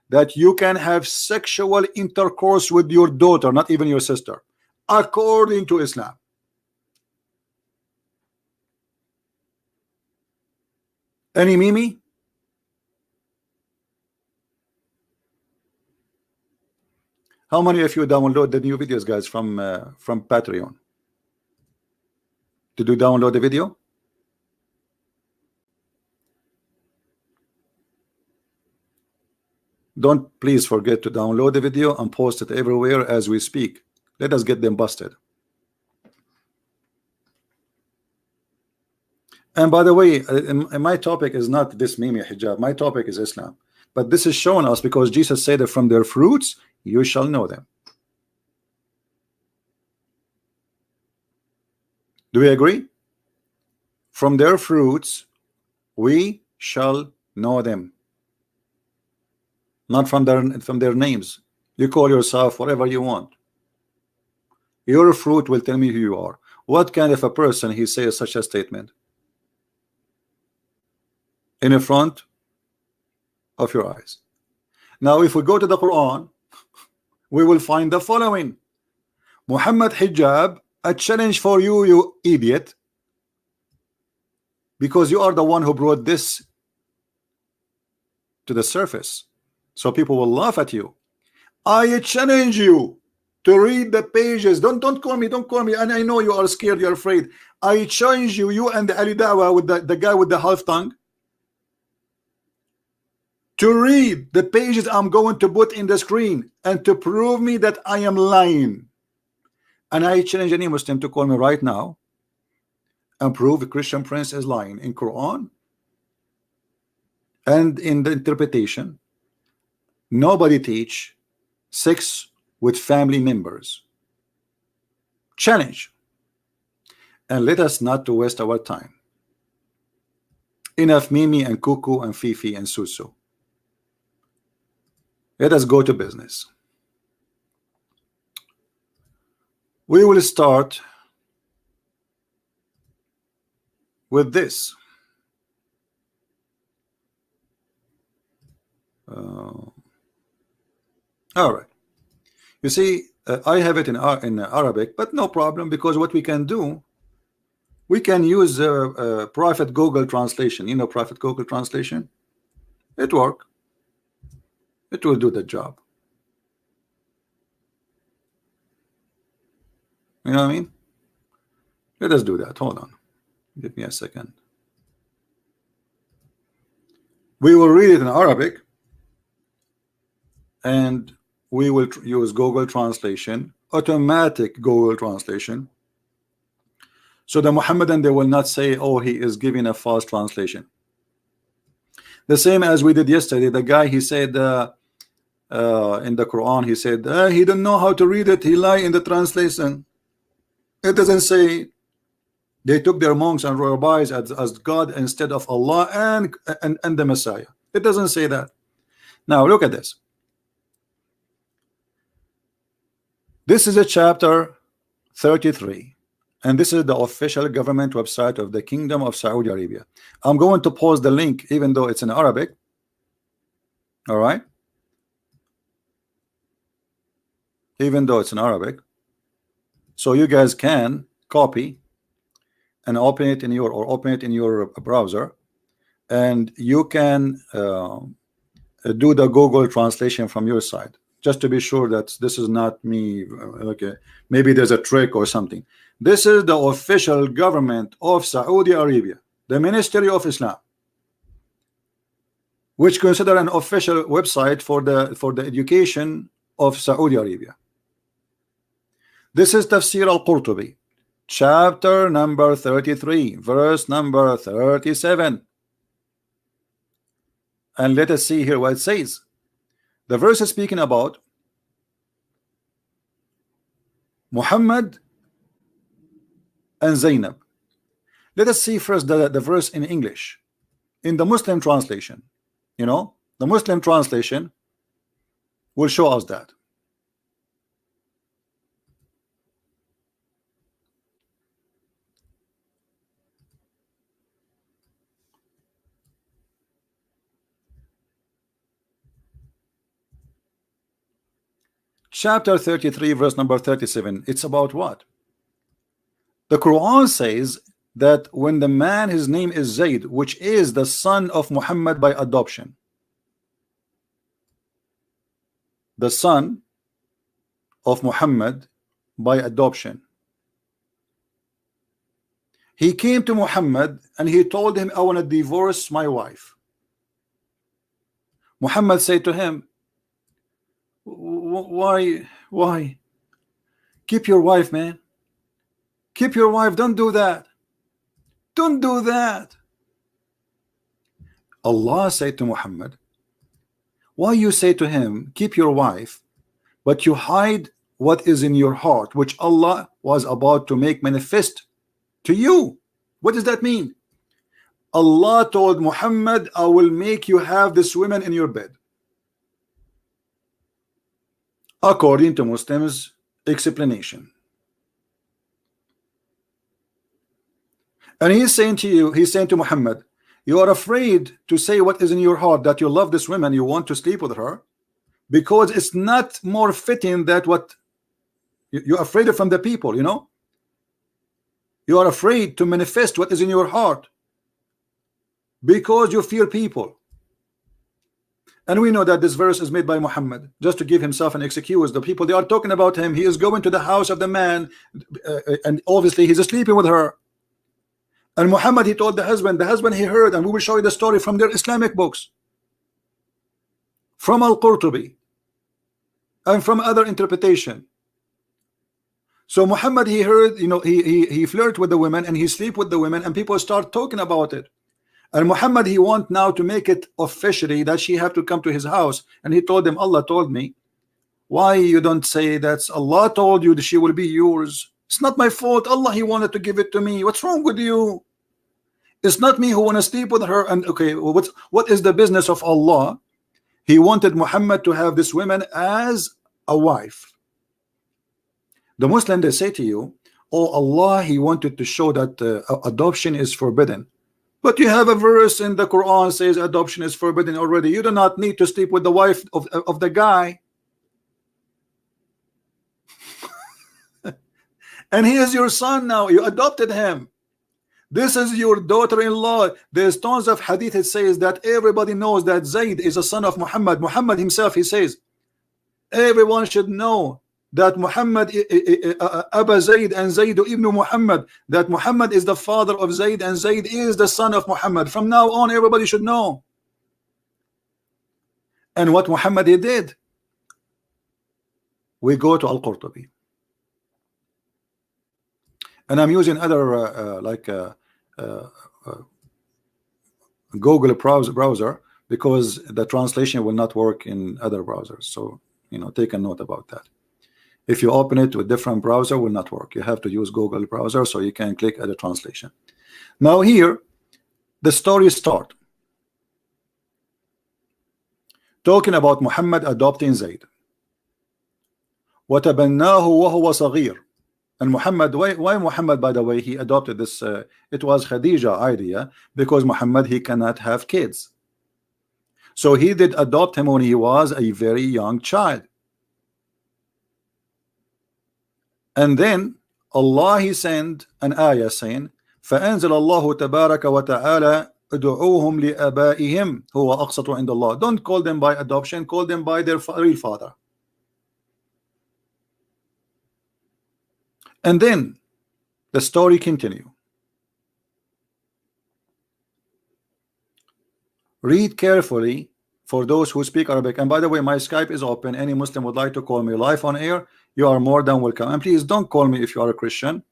that you can have sexual intercourse with your daughter, not even your sister, according to Islam. Any Mimi? How many of you download the new videos, guys, from Patreon? Did you download the video? Don't please forget to download the video and post it everywhere as we speak. Let us get them busted. And by the way, my topic is not this Mimi Hijab. My topic is Islam. But this is shown us because Jesus said that from their fruits you shall know them. Do we agree? From their fruits we shall know them. Not from their names. You call yourself whatever you want. Your fruit will tell me who you are. What kind of a person he says such a statement in front of your eyes? Now if we go to the Quran, we will find the following. Muhammad Hijab, a challenge for you, you idiot, because you are the one who brought this to the surface, so people will laugh at you. I challenge you to read the pages. Don't call me, don't call me. And I know you are scared, you're afraid. I challenge you, you and the Ali Dawah with the guy with the half tongue, to read the pages I'm going to put in the screen and to prove me that I am lying. And I challenge any Muslim to call me right now and prove the Christian Prince is lying in Quran and in the interpretation. Nobody teach sex with family members. Challenge. And let us not to waste our time. Enough Mimi and Cuckoo and Fifi and Susu. Let us go to business. We will start with this. All right. You see, I have it in Arabic, but no problem, because what we can do, we can use Prophet Google translation. You know Prophet Google translation? It works. It will do the job. You know what I mean? Let us do that. Hold on. Give me a second. We will read it in Arabic, and we will use Google translation, automatic Google translation, so the Mohammedan, they will not say, oh, he is giving a false translation. The same as we did yesterday. The guy, he said in the Quran, he said he didn't know how to read it, he lied in the translation. It doesn't say they took their monks and rabbis as God instead of Allah and the Messiah. It doesn't say that. Now look at this. This is a chapter 33, and this is the official government website of the Kingdom of Saudi Arabia. I'm going to post the link even though it's in Arabic. All right, even though it's in Arabic, so you guys can copy and open it in your browser, and you can do the Google translation from your side, just to be sure that this is not me. Okay, maybe there's a trick or something. This is the official government of Saudi Arabia, the Ministry of Islam, which consider an official website for the education of Saudi Arabia. This is Tafsir al-Qurtubi, chapter number 33, verse number 37. And let us see here what it says. The verse is speaking about Muhammad and Zainab. Let us see first the verse in English, in the Muslim translation. You know, the Muslim translation will show us that. Chapter 33, verse number 37. It's about what? The Quran says that when the man, his name is Zayd, which is the son of Muhammad by adoption, the son of Muhammad by adoption, he came to Muhammad and he told him, I want to divorce my wife. Muhammad said to him, why? Keep your wife, man. Keep your wife. Don't do that. Don't do that. Allah said to Muhammad, why you say to him, keep your wife, but you hide what is in your heart, which Allah was about to make manifest to you? What does that mean? Allah told Muhammad, I will make you have this woman in your bed, according to Muslims' explanation. And he's saying to you, he's saying to Muhammad, you are afraid to say what is in your heart, that you love this woman, you want to sleep with her, because it's not more fitting that what you're afraid of from the people, you know. You are afraid to manifest what is in your heart because you fear people. And we know that this verse is made by Muhammad just to give himself an excuse. The people, they are talking about him. He is going to the house of the man, and obviously he's sleeping with her. And Muhammad, he told the husband he heard, and we will show you the story from their Islamic books, from Al-Qurtubi and from other interpretation. So Muhammad, he heard, you know, he flirt with the women and he sleep with the women, and people start talking about it. And Muhammad, he want now to make it officially that she have to come to his house. And he told them, Allah told me. Why you don't say that Allah told you that she will be yours? It's not my fault. Allah, he wanted to give it to me. What's wrong with you? It's not me who want to sleep with her. And okay, what is the business of Allah? He wanted Muhammad to have this woman as a wife. The Muslim, they say to you, oh, Allah, he wanted to show that adoption is forbidden. But you have a verse in the Quran says adoption is forbidden already. You do not need to sleep with the wife of the guy. And he is your son now. You adopted him. This is your daughter-in-law. There's tons of hadith. It says that everybody knows that Zayd is a son of Muhammad. Muhammad himself, he says, everyone should know that Muhammad Aba Zayd and Zayd ibn Muhammad, that Muhammad is the father of Zayd and Zayd is the son of Muhammad. From now on, everybody should know. And what Muhammad he did, we go to Al-Qurtubi. And I'm using other Google browser because the translation will not work in other browsers. So, you know, take a note about that. If you open it with different browser, will not work. You have to use Google browser so you can click other translation. Now here, the story start talking about Muhammad adopting Zayd. وَتَبَنَّاهُ وَهُوَ صَغِيرٌ. And Muhammad, why Muhammad, by the way, he adopted this? It was Khadija idea, because Muhammad, he cannot have kids. So he did adopt him when he was a very young child. And then Allah, he sent an ayah saying, فَأَنزَلَ اللَّهُ تَبَارَكَ وَتَعَالَى ادعوهم لآبائهم هو أقسط عند الله. Don't call them by adoption, call them by their real father. And then the story continue. Read carefully for those who speak Arabic. And by the way, my Skype is open. Any Muslim would like to call me live on air, you are more than welcome. And please don't call me if you are a Christian.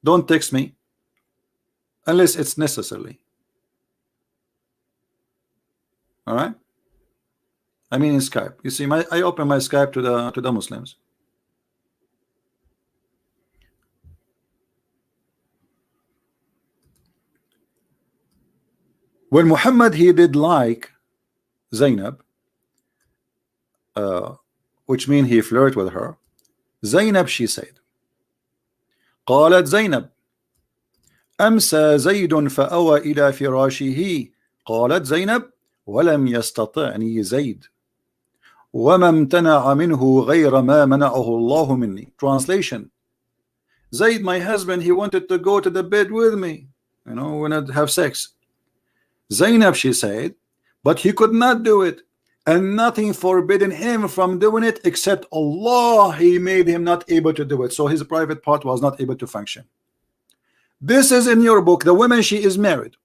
Don't text me unless it's necessary. All right? I mean in Skype. You see, I open my Skype to the Muslims. When Muhammad, he did like Zainab, which means he flirted with her. Zainab, she said, قالت زينب أمسى زيد فأوى إلى فراشه. قالت زينب ولم يستطعني زيد وما امتنع منه غير ما منعه الله مني. Translation: Zayd, my husband, he wanted to go to the bed with me, you know, when I'd have sex. Zainab, she said, but he could not do it, and nothing forbidden him from doing it except Allah, he made him not able to do it. So his private part was not able to function. This is in your book. The woman, she is married,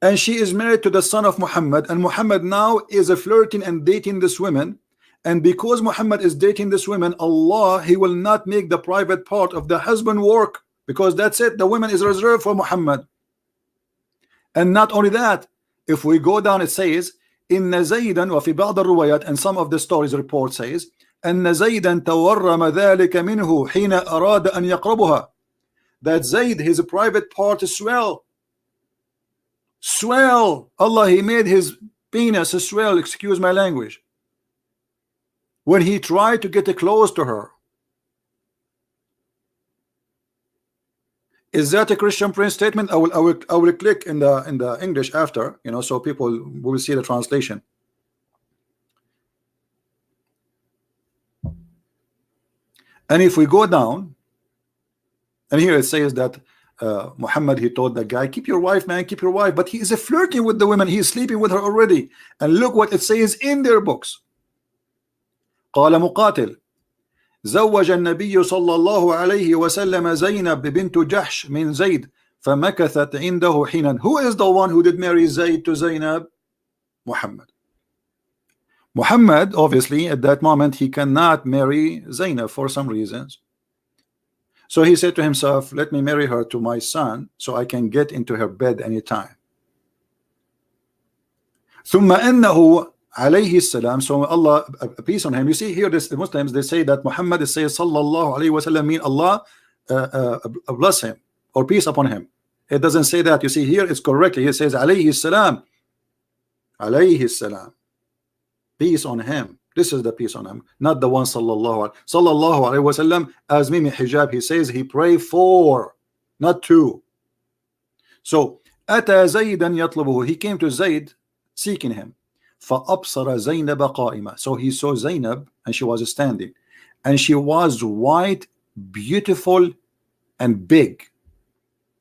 and she is married to the son of Muhammad, and Muhammad now is flirting and dating this woman. And because Muhammad is dating this woman, Allah, he will not make the private part of the husband work, because that's it, the woman is reserved for Muhammad. And not only that, if we go down, it says إن زيدا وفي بعض الروايات, and some of the stories report says أن زيدا تورم ذلك منه حين أراد أن يقربها, that Zayd, his private part swell. Allah, he made his penis swell, excuse my language, when he tried to get close to her. Is that a Christian Prince statement? I will click in the English after, you know, so people will see the translation. And if we go down, and here it says that Muhammad, he told the guy, keep your wife, man, keep your wife, but he is flirting with the woman, he is sleeping with her already. And look what it says in their books. قال مقاتل زوج النبي صلى الله عليه وسلم زينب بنت جحش من زيد فمكثت عنده حينا. Who is the one who did marry Zayd to Zainab? Muhammad. Muhammad, obviously, at that moment, he cannot marry Zainab for some reasons. So he said to himself, let me marry her to my son so I can get into her bed anytime. ثم أنه عليه السلام, so Allah, peace on him. You see here, the Muslims, they say that Muhammad says sallallahu alayhi wa sallam, mean Allah bless him or peace upon him. It doesn't say that. You see here, it's correctly, he says alayhi salam, peace on him. This is the peace on him, not the one sallallahu alayhi wa sallam. As Mimi hijab, he says he pray for, not to. So أتى زيدا يطلبه, he came to Zayd seeking him. فأبصر زينب قائمة, so he saw Zainab and she was standing. and she was white, beautiful, and big.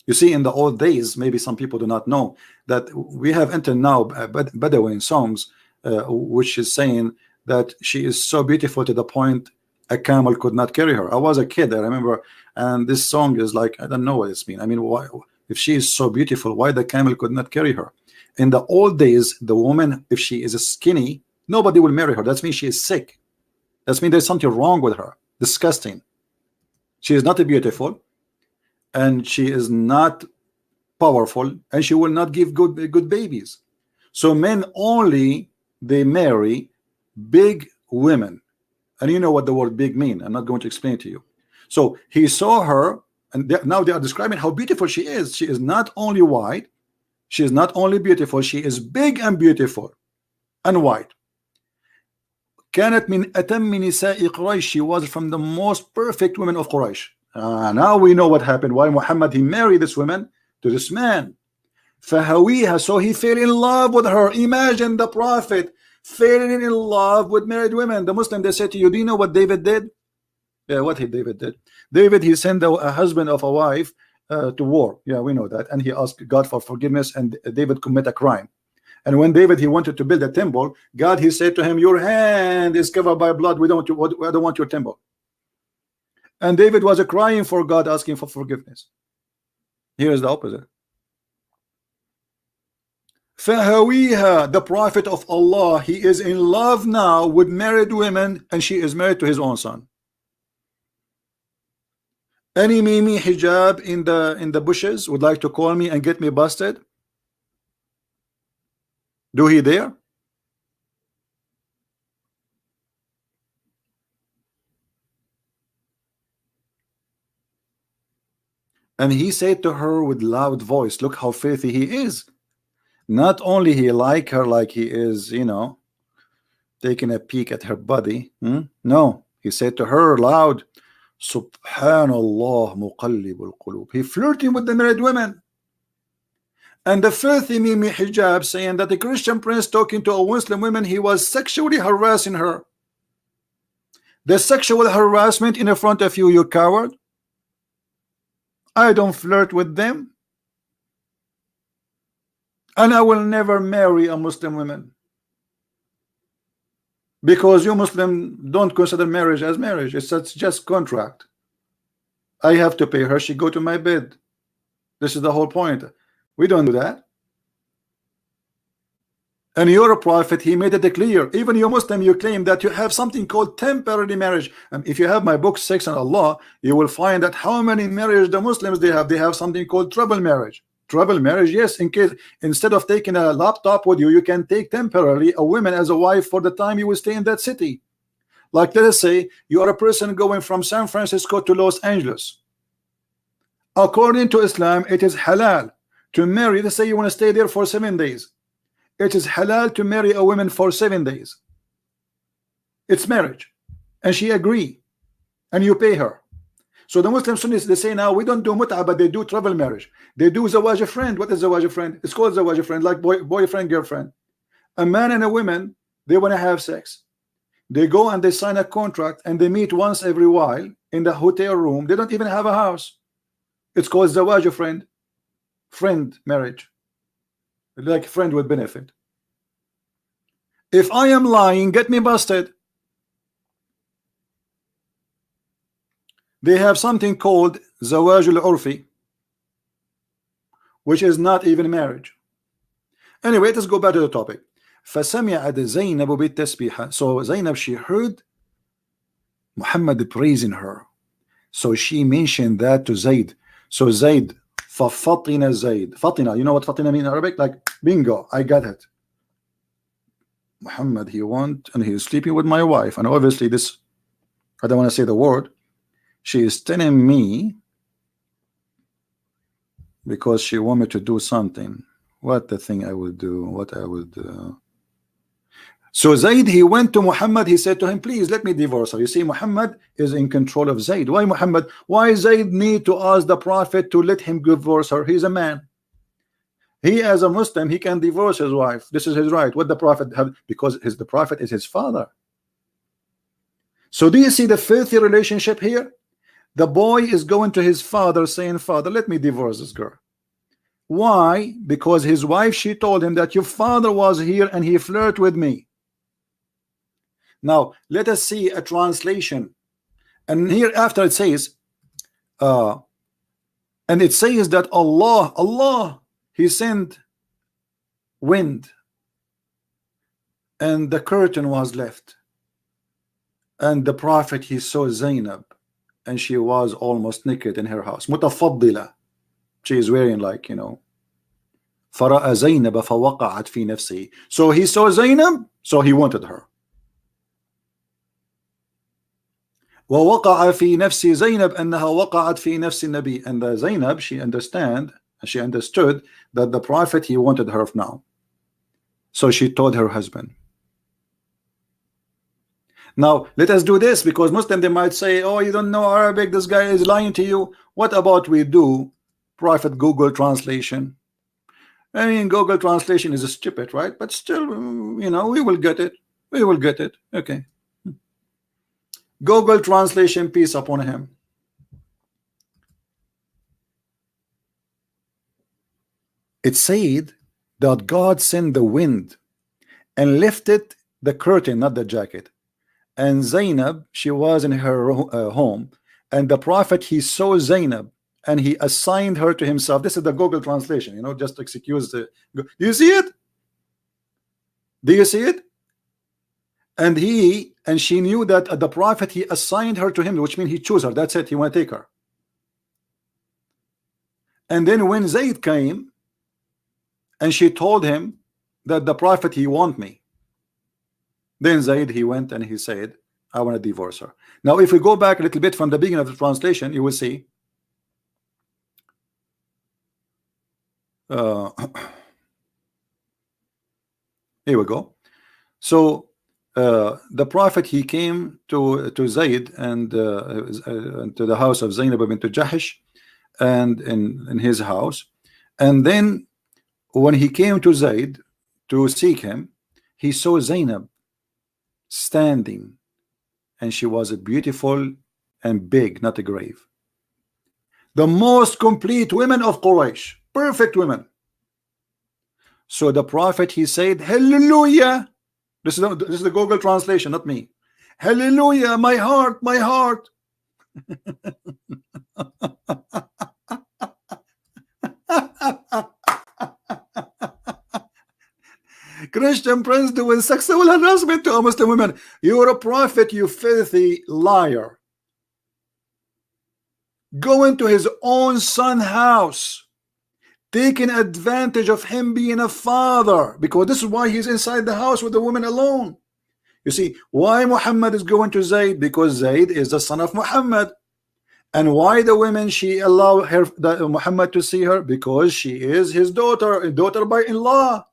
You see, in the old days, maybe some people do not know that we have entered now Bedouin songs, which is saying that she is so beautiful to the point a camel could not carry her. I was a kid, I remember, and this song is like, I don't know what it's mean. I mean, why, if she is so beautiful, why the camel could not carry her? In the old days, the woman, if she is skinny, nobody will marry her. That means she is sick. That means there's something wrong with her. Disgusting. She is not beautiful, and she is not powerful, and she will not give good babies. So men only, they marry big women. And you know what the word big mean. I'm not going to explain it to you. So he saw her, and now they are describing how beautiful she is. She is not only white, she is not only beautiful, she is big and beautiful and white. كانت من أتم نساء قريش. She was from the most perfect women of Quraysh. Now we know what happened. Why Muhammad, he married this woman to this man. فهويها, so he fell in love with her. Imagine the Prophet falling in love with married women. The Muslim, they say to you, do you know what David did? Yeah, what David did? David, he sent a husband of a wife to war. Yeah, we know that. And he asked God for forgiveness, and David commit a crime. And when David, he wanted to build a temple, God, he said to him, your hand is covered by blood. I don't want your temple. And David was crying for God, asking for forgiveness. Here is the opposite. فهويها, the Prophet of Allah, he is in love now with married women, and she is married to his own son. Any Mimi hijab in the bushes would like to call me and get me busted? Do he dare? And he said to her with loud voice, look how filthy he is. Not only he like her like he is, you know, taking a peek at her body. No, he said to her loud, Subhanallah muqallibul qulub. He flirting with the married women. And the filthy Mimi hijab saying that the Christian prince talking to a Muslim woman, he was sexually harassing her. The sexual harassment in front of you, you coward. I don't flirt with them. And I will never marry a Muslim woman. Because you Muslim don't consider marriage as marriage. It's just contract. I have to pay her, she go to my bed. This is the whole point. We don't do that. And your Prophet, he made it clear. Even you Muslim, you claim that you have something called temporary marriage. And if you have my book 6 on Allah, you will find that how many marriages the Muslims they have something called trouble marriage. Trouble marriage, yes, in case instead of taking a laptop with you, you can take temporarily a woman as a wife for the time you will stay in that city. Like let us say you are a person going from San Francisco to Los Angeles. According to Islam, it is halal to marry. Let's say you want to stay there for 7 days. It is halal to marry a woman for 7 days. It's marriage, and she agree, and you pay her. So the Muslim Sunnis, they say now we don't do mut'a, but they do travel marriage. They do zawaj friend. What is zawaj friend? It's called zawaj friend, like boyfriend, girlfriend. A man and a woman, they want to have sex. They go and they sign a contract, and they meet once every while in the hotel room. They don't even have a house. It's called zawaj friend marriage, like friend with benefit. If I am lying, get me busted. They have something called zawaj al-urfi, which is not even marriage. Anyway, let's go back to the topic. فسمعت زينب بالتسبيح. So Zainab, she heard Muhammad praising her. So she mentioned that to Zayd. So Zayd, ففطن Zayd. Fatina, you know what fatina mean in Arabic? Like bingo, I got it. Muhammad, he went and he's sleeping with my wife, and obviously this, I don't want to say the word, she is telling me because she want me to do something. What the thing I will do, what I will do. So Zayd, he went to Muhammad, he said to him, please let me divorce her. You see, Muhammad is in control of Zayd. Why Muhammad? Why Zayd need to ask the Prophet to let him divorce her? He's a man. He as a Muslim, he can divorce his wife. This is his right. What the Prophet have, because the Prophet is his father. So do you see the filthy relationship here? The boy is going to his father saying, Father, let me divorce this girl. Why? Because his wife, she told him that your father was here and he flirted with me. Now let us see a translation. And here after it says, and it says that Allah, he sent wind and the curtain was left, and the Prophet, he saw Zainab and she was almost naked in her house, mutafaddila, she is wearing, like, you know, فرأى زينب فوقعت في نفسه. So he saw Zainab, so he wanted her. ووقع في نفس زينب أنها وقعت في نفس النبي. And the Zainab, she understood that the Prophet, he wanted her now. So she told her husband. Now let us do this, because Muslim, they might say, oh, you don't know Arabic, this guy is lying to you. What about we do Prophet Google translation? I mean, Google translation is stupid, right? But still, you know, we will get it. We will get it. Okay. Google translation, peace upon him. It said that God sent the wind and lifted the curtain, not the jacket. And Zainab, she was in her home, and the Prophet, he saw Zainab and he assigned her to himself. This is the Google translation, you know, just excuse the. Do you see it? Do you see it? And she knew that the Prophet, he assigned her to him, which means he chose her. That's it. He want to take her. And then when Zayd came and she told him that the Prophet, he want me, then Zayd, he went and he said, I want to divorce her. Now if we go back a little bit from the beginning of the translation, you will see here we go. So the Prophet, he came to Zayd and to the house of Zainab bint Jahish, and in his house. And then when he came to Zayd to seek him, he saw Zainab standing, and she was a beautiful and big, not a grave. The most complete women of Quraysh, perfect women. So the Prophet, he said, hallelujah. This is the Google translation, not me. Hallelujah, my heart, my heart. Christian prince doing sexual harassment to Muslim women. You're a prophet, you filthy liar. Going to his own son's house, taking advantage of him being a father, because this is why he's inside the house with the woman alone. You see why Muhammad is going to Zayd? Because Zayd is the son of Muhammad. And why the women, she allowed Muhammad to see her? Because she is his daughter by in-law.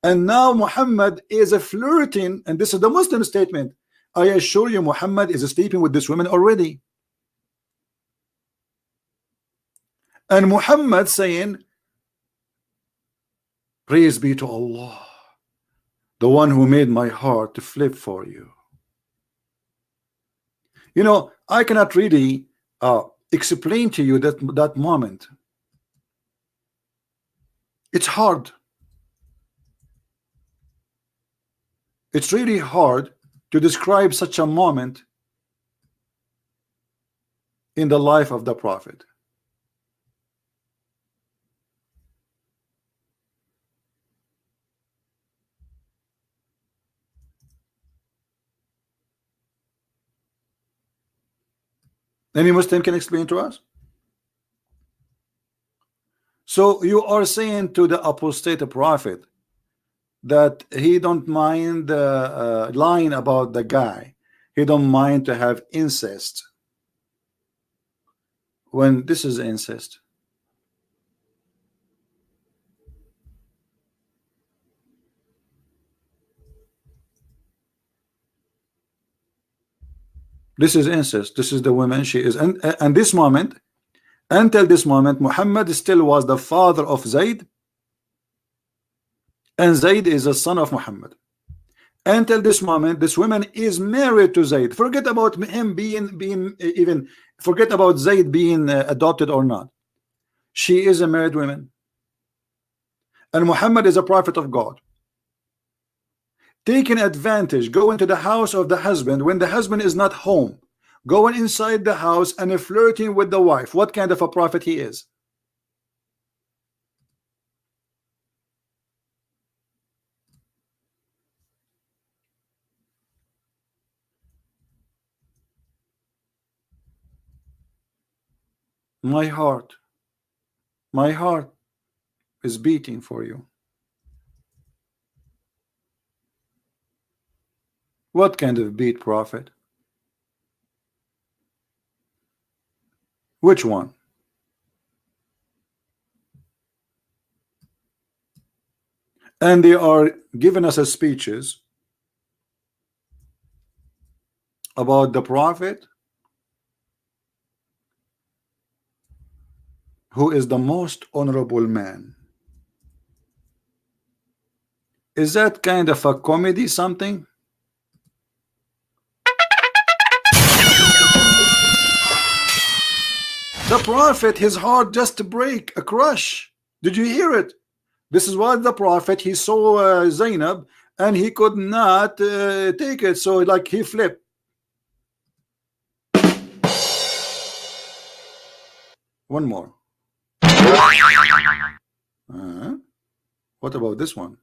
And now Muhammad is flirting, and this is the Muslim statement. I assure you, Muhammad is sleeping with this woman already. And Muhammad saying, praise be to Allah, the one who made my heart to flip for you. You know, I cannot really explain to you that moment. It's hard. It's really hard to describe such a moment in the life of the Prophet. Any Muslim can explain to us? So you are saying to the apostate prophet that he don't mind lying about the guy, he don't mind to have incest, when this is incest. This is incest. This is the woman, she is, and this moment, until this moment, Muhammad still was the father of Zayd, and Zayd is the son of Muhammad. Until this moment, this woman is married to Zayd. Forget about him being even, forget about Zayd being adopted or not. She is a married woman, and Muhammad is a prophet of God. Taking advantage, going to the house of the husband when the husband is not home, going inside the house and flirting with the wife. What kind of a prophet he is? My heart is beating for you. What kind of beat prophet? Which one? And they are giving us speeches about the prophet who is the most honorable man. Is that kind of a comedy something? The prophet, his heart just break, a crush. Did you hear it? This is what the prophet, he saw Zainab and he could not take it, so like he flipped. One more. What about this one?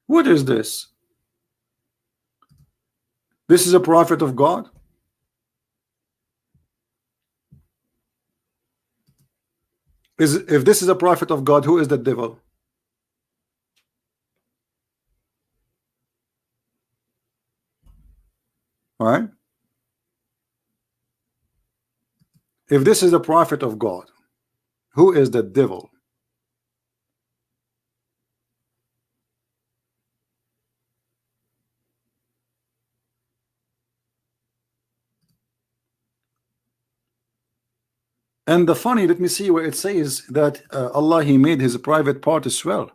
What is this? This is a prophet of God? If this is a prophet of God, who is the devil? All right. If this is a prophet of God, who is the devil? And the funny, let me see where it says that Allah, he made his private part as well.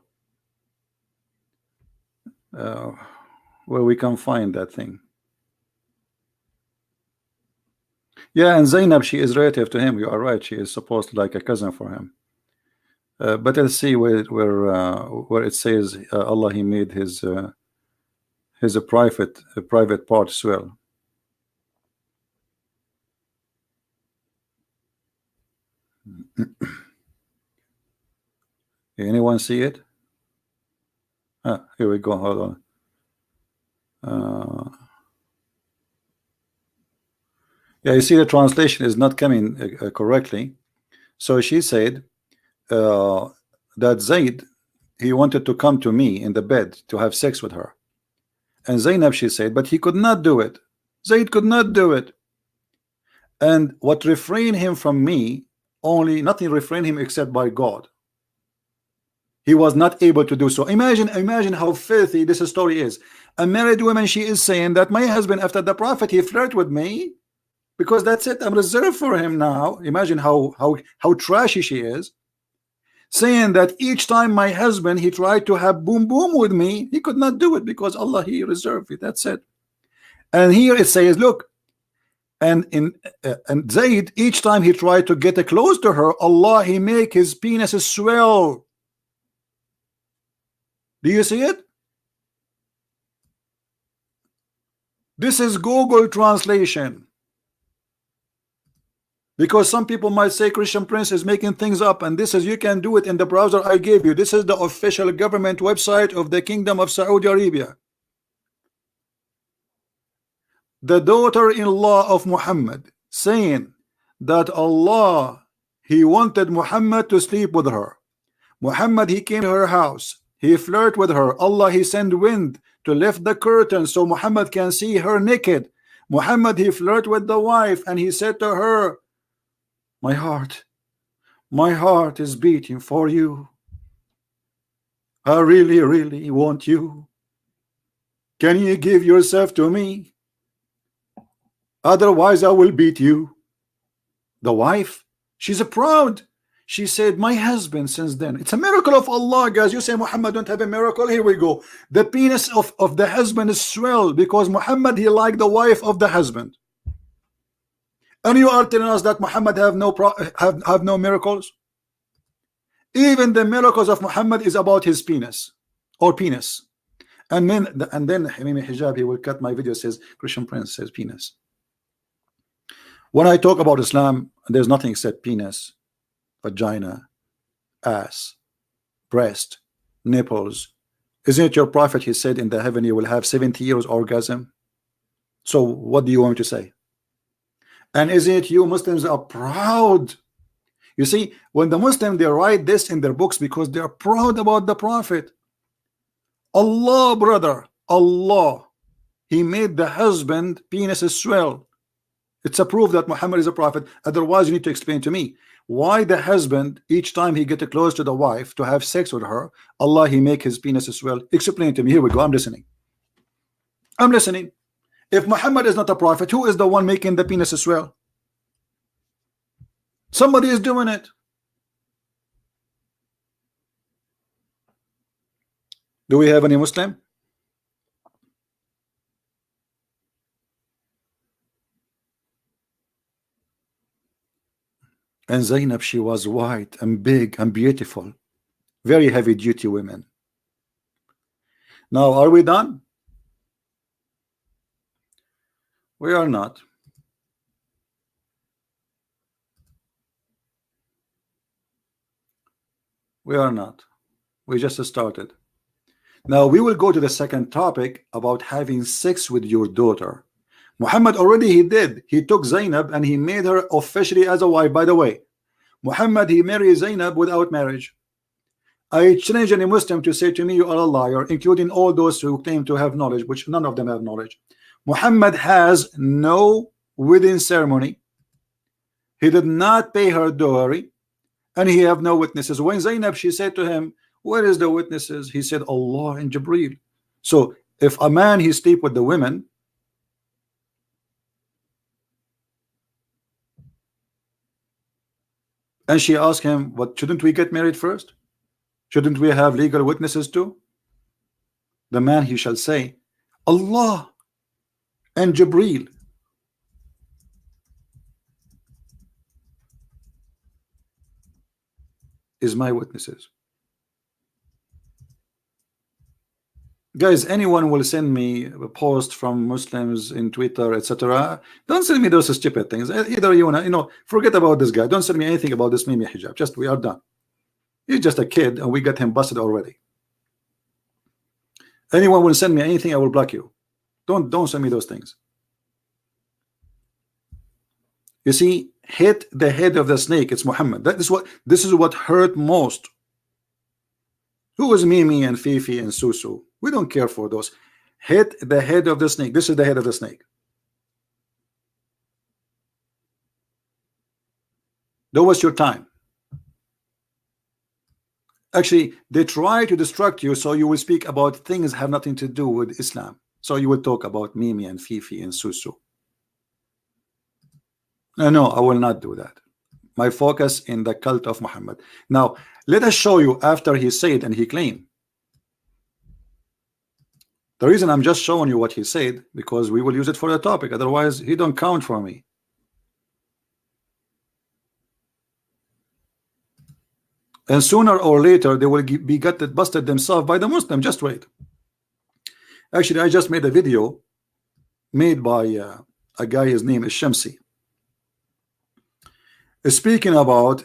Where we can find that thing. Yeah, and Zainab, she is relative to him. You are right. She is supposed to like a cousin for him. But let's see where it says Allah, he made his private part as well. Anyone see it? Here we go. Hold on. Yeah, you see the translation is not coming correctly. So she said that Zayd, he wanted to come to me in the bed to have sex with her. And Zainab, she said, but he could not do it. Zayd could not do it. And what refrained him from me, only nothing refrained him except by God. He was not able to do so. Imagine how filthy this story is. A married woman, she is saying that my husband, after the prophet, he flirted with me because that's it, I'm reserved for him now. Imagine how trashy she is, saying that each time my husband, he tried to have boom boom with me, he could not do it because Allah, he reserved it. That's it. And here it says, look, and Zayd, each time he tried to get close to her, Allah, he make his penis swell. Do you see it? This is Google translation. Because some people might say Christian Prince is making things up, and this is, you can do it in the browser I gave you. This is the official government website of the Kingdom of Saudi Arabia. The daughter-in-law of Muhammad saying that Allah, he wanted Muhammad to sleep with her. Muhammad, he came to her house, he flirted with her. Allah, he sent wind to lift the curtain so Muhammad can see her naked. Muhammad, he flirted with the wife and he said to her, my heart is beating for you. I really, really want you. Can you give yourself to me? Otherwise I will beat you. The wife, she's proud. She said, my husband since then. It's a miracle of Allah, guys. You say Muhammad don't have a miracle. Here we go. The penis of the husband is swelled because Muhammad, he liked the wife of the husband. And you are telling us that Muhammad have no miracles? Even the miracles of Muhammad is about his penis or penis. And then Hamimi Hijab, he will cut my video, says Christian Prince says penis. When I talk about Islam, there's nothing except penis, vagina, ass, breast, nipples. Isn't it your prophet, he said in the heaven you will have 70 years orgasm? So what do you want me to say? And isn't it you Muslims are proud? You see, when the Muslims, they write this in their books because they are proud about the prophet. Allah, brother, Allah, he made the husband penis swell. It's a proof that Muhammad is a prophet. Otherwise you need to explain to me why the husband, each time he get close to the wife to have sex with her, Allah, he make his penis swell. Explain to me. Here we go. I'm listening. I'm listening. If Muhammad is not a prophet, who is the one making the penis swell? Somebody is doing it. Do we have any Muslim? And Zainab, she was white and big and beautiful, very heavy duty women. Now, are we done? We are not. We are not. We just started. Now we will go to the second topic about having sex with your daughter. Muhammad already he did. He took Zainab and he made her officially as a wife. By the way, Muhammad, he married Zainab without marriage. I challenge any Muslim to say to me you are a liar, including all those who claim to have knowledge, which none of them have knowledge. Muhammad has no wedding ceremony. He did not pay her dowry, and he have no witnesses. When Zainab, she said to him, where is the witnesses? He said, Allah and Jibreel. So if a man he sleep with the women, and she asked him, what, shouldn't we get married first? Shouldn't we have legal witnesses too? The man, he shall say, Allah and Jibreel. Is my witnesses. Guys, anyone will send me a post from Muslims in Twitter, etc. Don't send me those stupid things. Either you wanna, forget about this guy. Don't send me anything about this Mimi hijab. Just we are done. He's just a kid, and we got him busted already. Anyone will send me anything, I will block you. Don't send me those things. You see, hit the head of the snake. It's Muhammad. This is what hurt most. Who is Mimi and Fifi and Susu? We don't care for those. Hit the head of the snake. This is the head of the snake. Don't waste your time. Actually, they try to distract you so you will speak about things have nothing to do with Islam. So you will talk about Mimi and Fifi and Susu. No, I will not do that. My focus in the cult of Muhammad. Now, let us show you after he said and he claimed. The reason I'm just showing you what he said, because we will use it for the topic. Otherwise, he don't count for me. And sooner or later, they will be gutted, busted themselves by the Muslim. Just wait. Actually, I just made a video made by a guy, his name is Shamsi, speaking about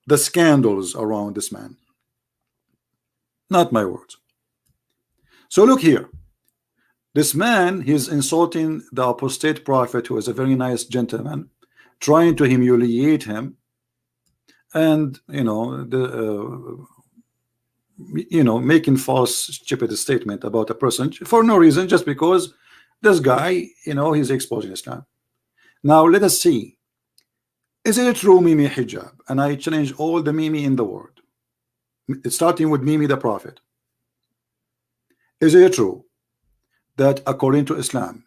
the scandals around this man. Not my words. So look here. This man, he's insulting the apostate prophet, who is a very nice gentleman, trying to humiliate him, and making false, stupid statement about a person for no reason, just because this guy, he's exposing Islam. Now let us see. Is it true, Mimi hijab? And I challenge all the Mimi in the world, starting with Mimi the prophet. Is it true that according to Islam,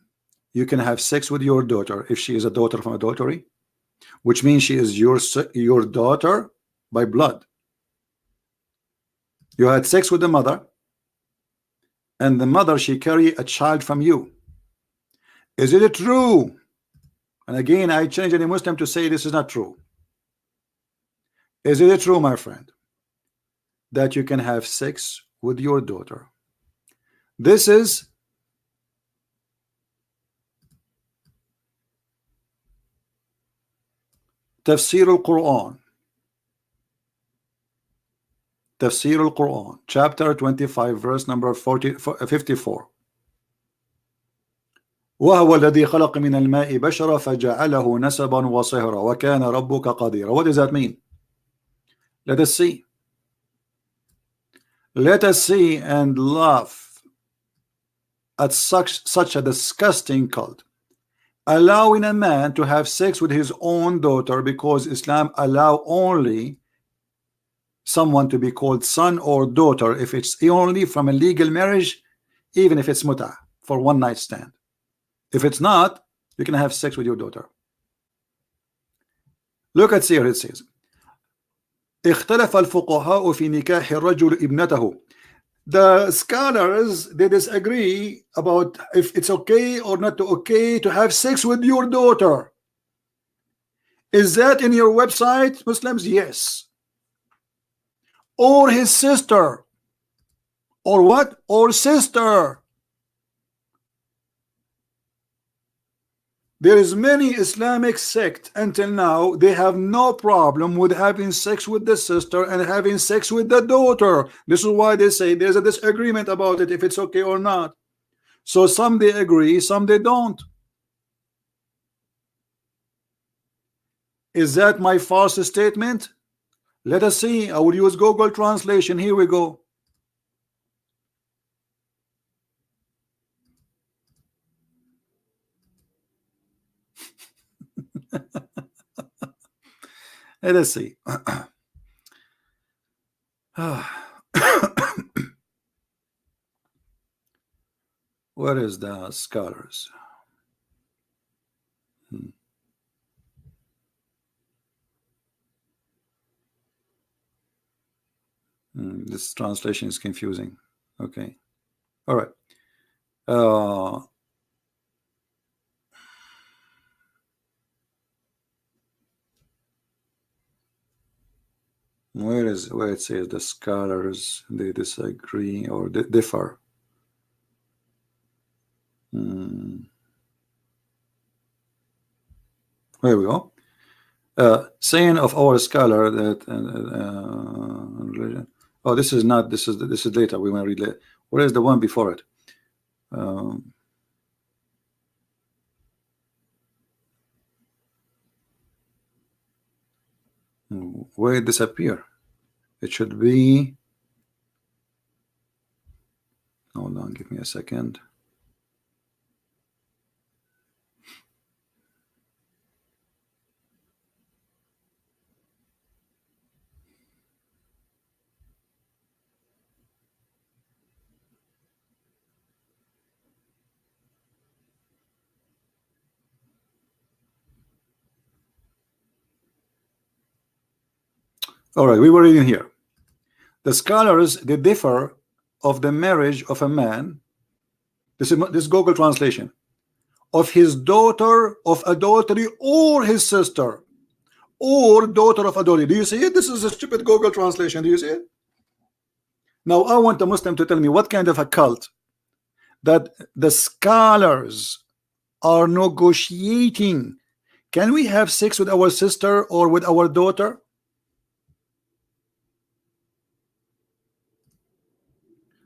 you can have sex with your daughter if she is a daughter from adultery, which means she is your daughter by blood. You had sex with the mother, and the mother, she carry a child from you. Is it true? And again, I challenge any Muslim to say this is not true. Is it true, my friend, that you can have sex with your daughter? This is Tafsir al-Quran. Tafsir al-Quran, chapter 25, verse number 54. وهو الذي خلق من الماء بشرا فجعله نسبا وصهرا وكان ربك قديرا. What does that mean? Let us see. Let us see and laugh at such a disgusting cult, allowing a man to have sex with his own daughter, because Islam allow only someone to be called son or daughter if it's only from a legal marriage, even if it's muta, for one night stand. If it's not, you can have sex with your daughter. Look at here, it says اختلف الفقهاء في نكاح الرجل ابنته. The scholars, they disagree about if it's okay or not okay to have sex with your daughter. Is that in your website, Muslims? Yes. Or his sister, or what? Or sister. There is many Islamic sect until now, they have no problem with having sex with the sister and having sex with the daughter. This is why they say there's a disagreement about it, if it's okay or not. So some they agree, some they don't. Is that my false statement? Let us see. I will use Google translation. Here we go. Let us see. Where is the scholars? This translation is confusing. Okay. All right. Where it says the scholars, they disagree or differ? Here we go. Saying of our scholar that religion. Oh, this is not. This is later. We want to read later. Where is the one before it? Where it disappear? It should be. Hold on, give me a second. All right, we were reading here. The scholars, they differ of the marriage of a man. This is Google translation. Of his daughter of adultery or his sister, or daughter of adultery. Do you see it? This is a stupid Google translation. Do you see it? Now I want a Muslim to tell me what kind of a cult that the scholars are negotiating. Can we have sex with our sister or with our daughter?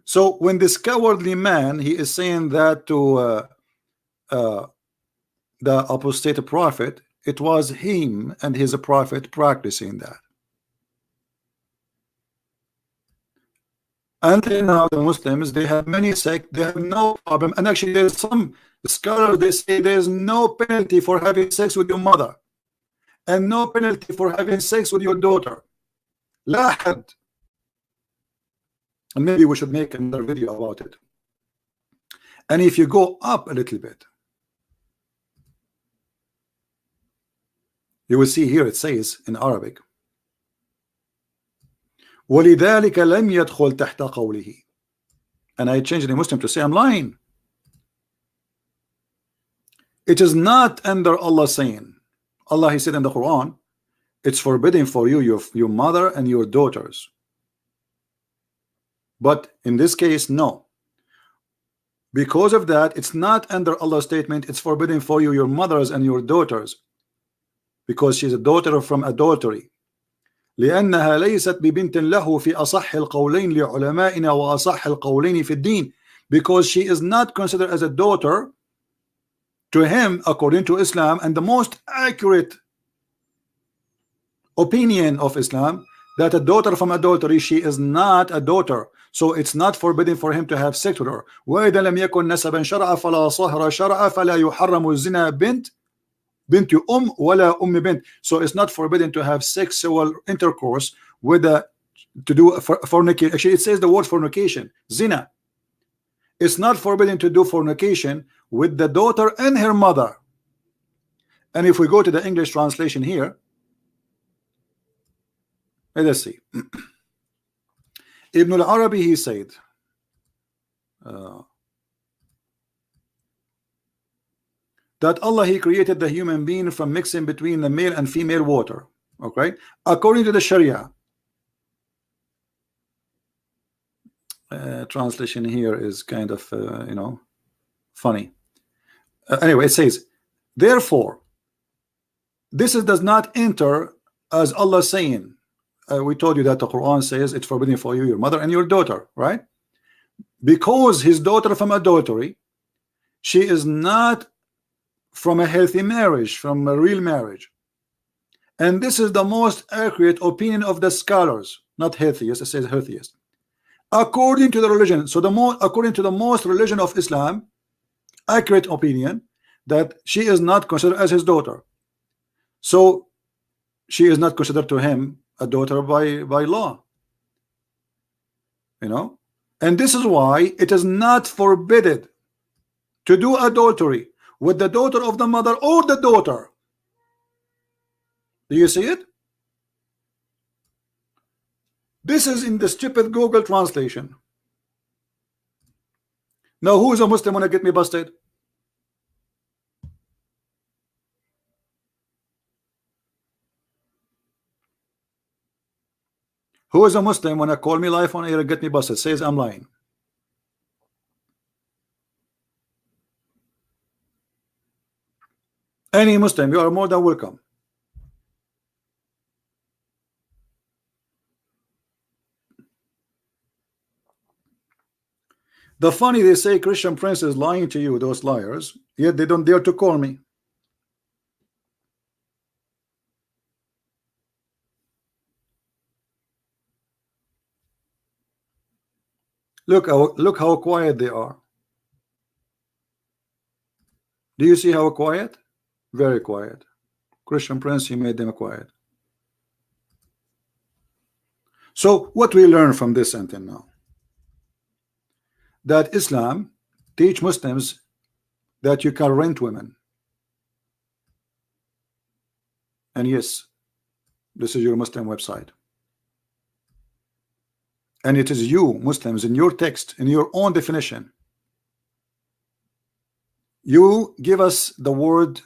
So when this cowardly man, he is saying that to the apostate prophet, it was him and his prophet practicing that. Until now, the Muslims, they have many sects, they have no problem. And actually, there's some scholars, they say there's no penalty for having sex with your mother, and no penalty for having sex with your daughter. La had. And maybe we should make another video about it. And if you go up a little bit, you will see here it says in Arabic, وَلِذَلِكَ لَمْ يَدْخُلْ تَحْتَ قَوْلِهِ. And I changed the Muslim to say I'm lying. It is not under Allah saying. Allah, He said in the Quran, it's forbidden for you, your mother and your daughters. But in this case, no. Because of that, it's not under Allah's statement, it's forbidden for you, your mothers and your daughters, because she's a daughter from adultery. لأنها ليست ببنت له في أصح القولين لعلمائنا وأصح القولين في الدين. Because she is not considered as a daughter to him according to Islam, and the most accurate opinion of Islam, that a daughter from adultery, she is not a daughter, so it's not forbidden for him to have sex with her. وإذا لم يكن نسبا شرعا فلا صهر شرعا فلا يحرم الزنا بنت ولا بنت. So it's not forbidden to have sexual intercourse with to do fornication. Actually, it says the word fornication, zina. It's not forbidden to do fornication with the daughter and her mother. And if we go to the English translation here, let us see. Ibn al-Arabi, he said, that Allah, He created the human being from mixing between the male and female water. Okay, according to the Sharia. Translation here is kind of you know, funny. Anyway, it says, therefore, this does not enter as Allah saying. We told you that the Quran says it's forbidden for you, your mother and your daughter, right? Because his daughter from adultery, she is not from a healthy marriage, from a real marriage. And this is the most accurate opinion of the scholars, not healthiest, it says healthiest. According to the religion, so according to the most religion of Islam, accurate opinion, that she is not considered as his daughter. So she is not considered to him a daughter by law. You know? And this is why it is not forbidden to do adultery with the daughter of the mother or the daughter. Do you see it? This is in the stupid Google translation. Now, who is a Muslim wanna get me busted? Who is a Muslim wanna call me live on air and get me busted? Says I'm lying. Any Muslim, you are more than welcome. The funny, they say Christian Prince is lying to you, those liars, yet they don't dare to call me. Look how quiet they are. Do you see how quiet? Very quiet. Christian Prince, he made them quiet. So what we learn from this until now? That Islam teach Muslims that you can rent women. And yes, this is your Muslim website. And it is you, Muslims, in your text, in your own definition, you give us the word,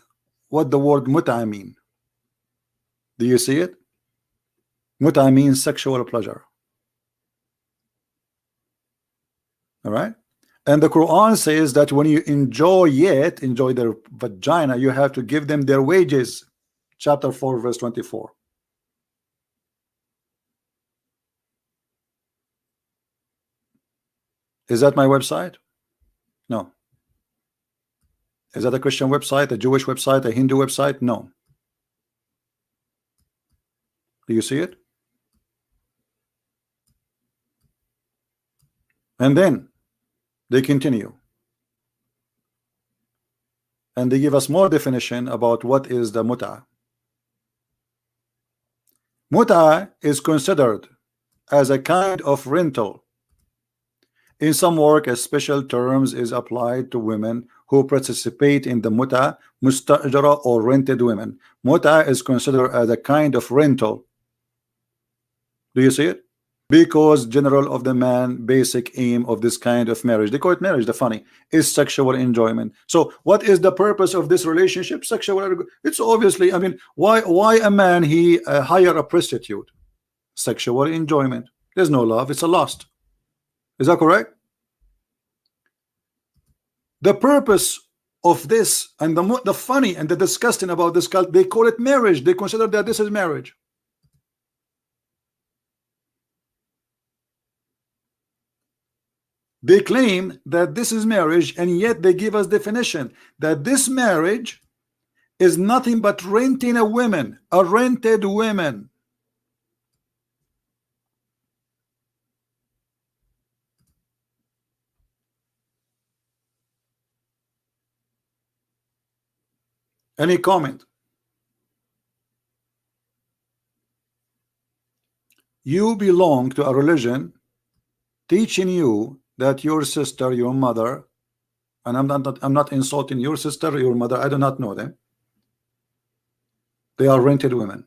what the word mut'a mean. Do you see it? Mut'a means sexual pleasure. All right? And the Quran says that when you enjoy their vagina, you have to give them their wages. Chapter 4, verse 24. Is that my website? No. Is that a Christian website, a Jewish website, a Hindu website? No. Do you see it? And then they continue. And they give us more definition about what is the mut'a. Mut'a is considered as a kind of rental. In some work, a special terms is applied to women who participate in the mut'a, mustajara, or rented women. Mut'a is considered as a kind of rental. Do you see it? Because general of the man, basic aim of this kind of marriage, they call it marriage, the funny, is sexual enjoyment. So what is the purpose of this relationship? Sexual. It's obviously, I mean, why a man he hire a prostitute? Sexual enjoyment. There's no love, it's a lust. Is that correct? The purpose of this, and the funny and the disgusting about this cult, they call it marriage. They consider that this is marriage. They claim that this is marriage, and yet they give us definition that this marriage is nothing but renting a woman, a rented woman. Any comment? You belong to a religion teaching you that your sister, your mother, and I'm not insulting your sister, your mother, I do not know them. They are rented women.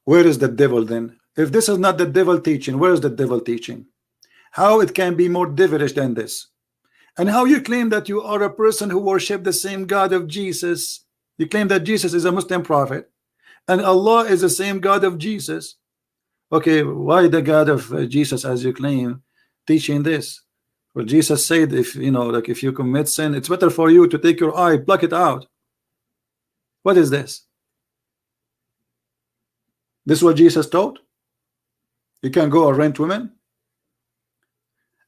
Where is the devil then? If this is not the devil teaching, where is the devil teaching? How it can be more devilish than this? And how you claim that you are a person who worship the same God of Jesus? You claim that Jesus is a Muslim prophet and Allah is the same God of Jesus. Okay, why the God of Jesus, as you claim, teaching this? Well, Jesus said, if you know, like if you commit sin, it's better for you to take your eye, pluck it out. What is this? This is what Jesus taught? You can go and rent women?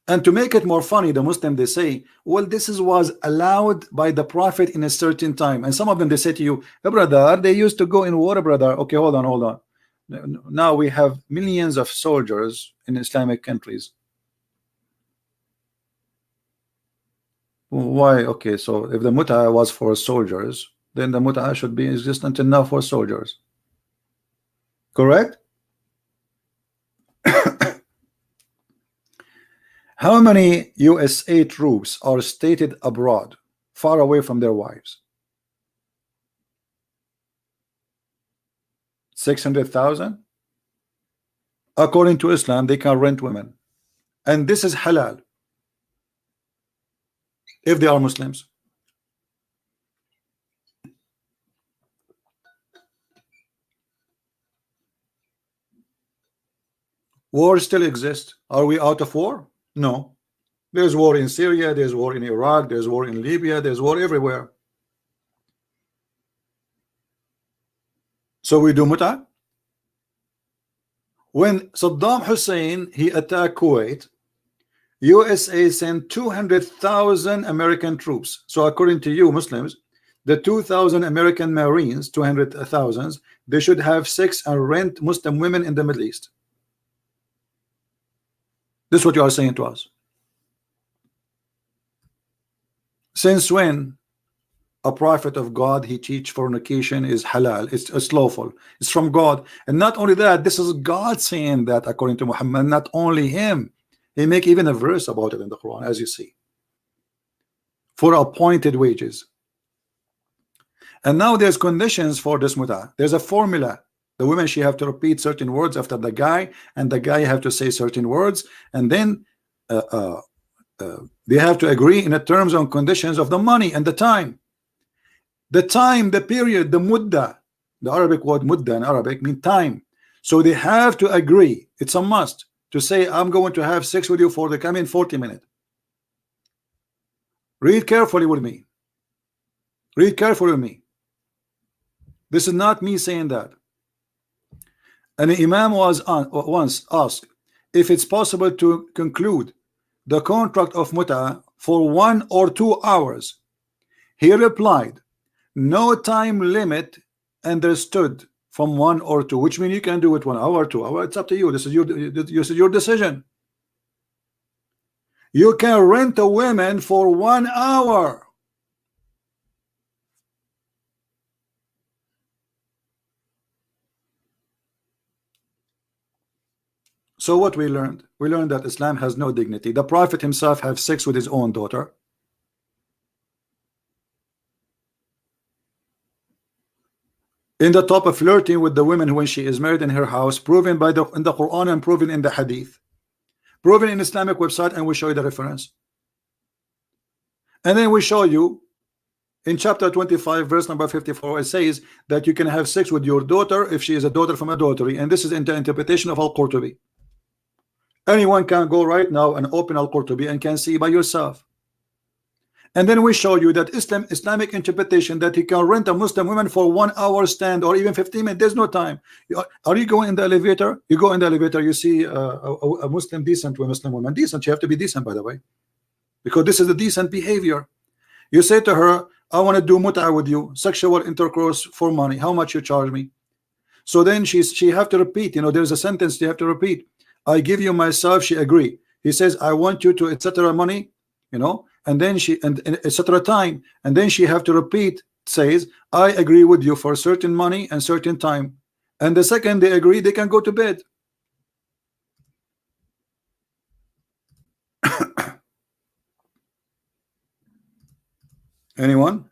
And to make it more funny, the Muslim, they say, well, this was allowed by the Prophet in a certain time. And some of them, they say to you, hey, brother, they used to go in war, brother. Okay, hold on. Now we have millions of soldiers in Islamic countries. Why? Okay, so if the mut'a was for soldiers, then the mut'a should be existent enough for soldiers. Correct? How many USA troops are stated abroad, far away from their wives? 600,000? According to Islam, they can rent women. And this is halal if they are Muslims. War still exists. Are we out of war? No. There's war in Syria, there's war in Iraq, there's war in Libya, there's war everywhere. So we do mut'a. When Saddam Hussein he attacked Kuwait, USA sent 200,000 American troops. So according to you Muslims, the 2,000 American Marines, 200,000, they should have sex and rent Muslim women in the Middle East. This is what you are saying to us. Since when a prophet of God he teach fornication is halal, it's lawful, it's from God? And not only that, this is God saying that according to Muhammad, not only him. He make even a verse about it in the Quran, as you see, for appointed wages. And now there's conditions for this mut'a. There's a formula. The women, she have to repeat certain words after the guy, and the guy have to say certain words, and then they have to agree in the terms and conditions of the money and the time. The time, the period, the mudda, the Arabic word mudda in Arabic mean time. So they have to agree. It's a must to say, I'm going to have sex with you for the coming 40 minutes. Read carefully with me. Read carefully with me. This is not me saying that. And the Imam was once asked if it's possible to conclude the contract of mut'a for 1 or 2 hours. He replied, no time limit understood from 1 or 2, which means you can do it 1 hour, 2 hours. It's up to you. This is your decision. You can rent a woman for 1 hour. So what we learned? We learned that Islam has no dignity. The Prophet himself had sex with his own daughter. in the top of flirting with the women when she is married in her house, proven by in the Quran and proven in the Hadith, proven in Islamic website, and we show you the reference. And then we show you in chapter 25 verse number 54, it says that you can have sex with your daughter if she is a daughter from adultery, and this is in the interpretation of Al-Qurtubi. Anyone can go right now and open Al-Qurtubi and can see by yourself. And then we show you that Islamic interpretation that he can rent a Muslim woman for 1 hour stand or even 15 minutes. There's no time. Are you going in the elevator? You go in the elevator, you see a Muslim decent to a Muslim woman. Decent, you have to be decent, by the way, because this is a decent behavior. You say to her, I want to do mut'a with you, sexual intercourse for money. How much you charge me? So then she have to repeat. You know, there's a sentence you have to repeat. I give you myself. She agree. He says, I want you to etc. money. You know. And then she and etc. time, and then she have to repeat, says, I agree with you for certain money and certain time. And the second they agree, they can go to bed. Anyone?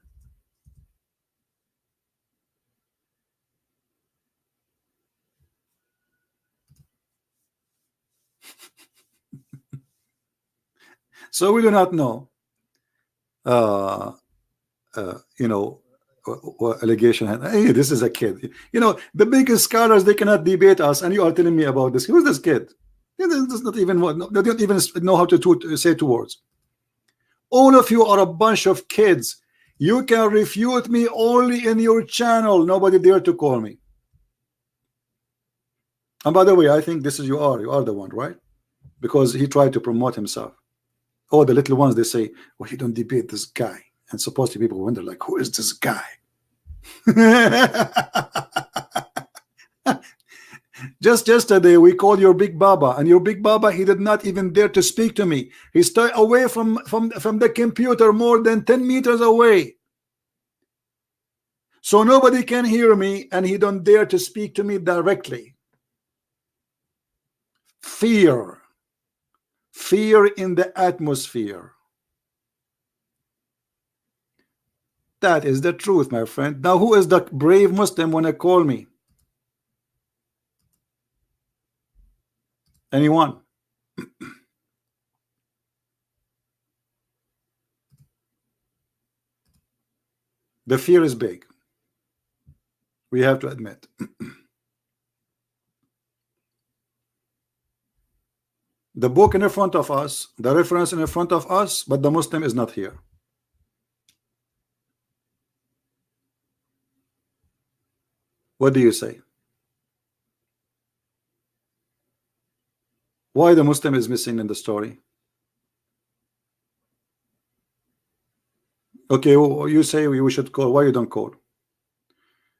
So we do not know. You know, allegation. Hey, this is a kid. You know, the biggest scholars, they cannot debate us, and you are telling me about this. Who's this kid? This is not even what. They don't even know how to say 2 words. All of you are a bunch of kids. You can refute me only in your channel. Nobody dare to call me. And by the way, I think this is you are the one, right? Because he tried to promote himself. Oh, the little ones, they say, well, you don't debate this guy. And supposedly people wonder, like, who is this guy? Just yesterday, we called your big Baba, and your big Baba, he did not even dare to speak to me. He stayed away from the computer more than 10 meters away. So nobody can hear me, and he don't dare to speak to me directly. Fear. Fear in the atmosphere. That is the truth, my friend. Now, who is the brave Muslim when they call me? Anyone? The fear is big. We have to admit. The book in front of us, the reference in front of us, but the Muslim is not here. What do you say? Why the Muslim is missing in the story? Okay, you say we should call. Why you don't call?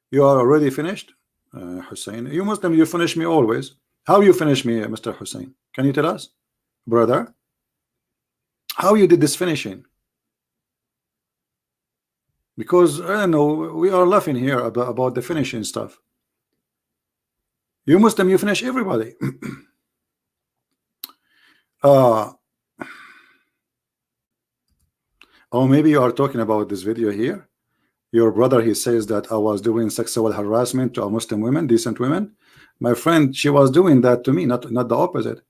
You are already finished, Hussein. You Muslim, you finish me always. How you finish me, Mr. Hussein? Can you tell us, brother? How you did this finishing? Because I don't know, we are laughing here about the finishing stuff. You Muslim, you finish everybody. Oh, maybe you are talking about this video here. Your brother, he says that I was doing sexual harassment to Muslim women, decent women. My friend, she was doing that to me, not the opposite.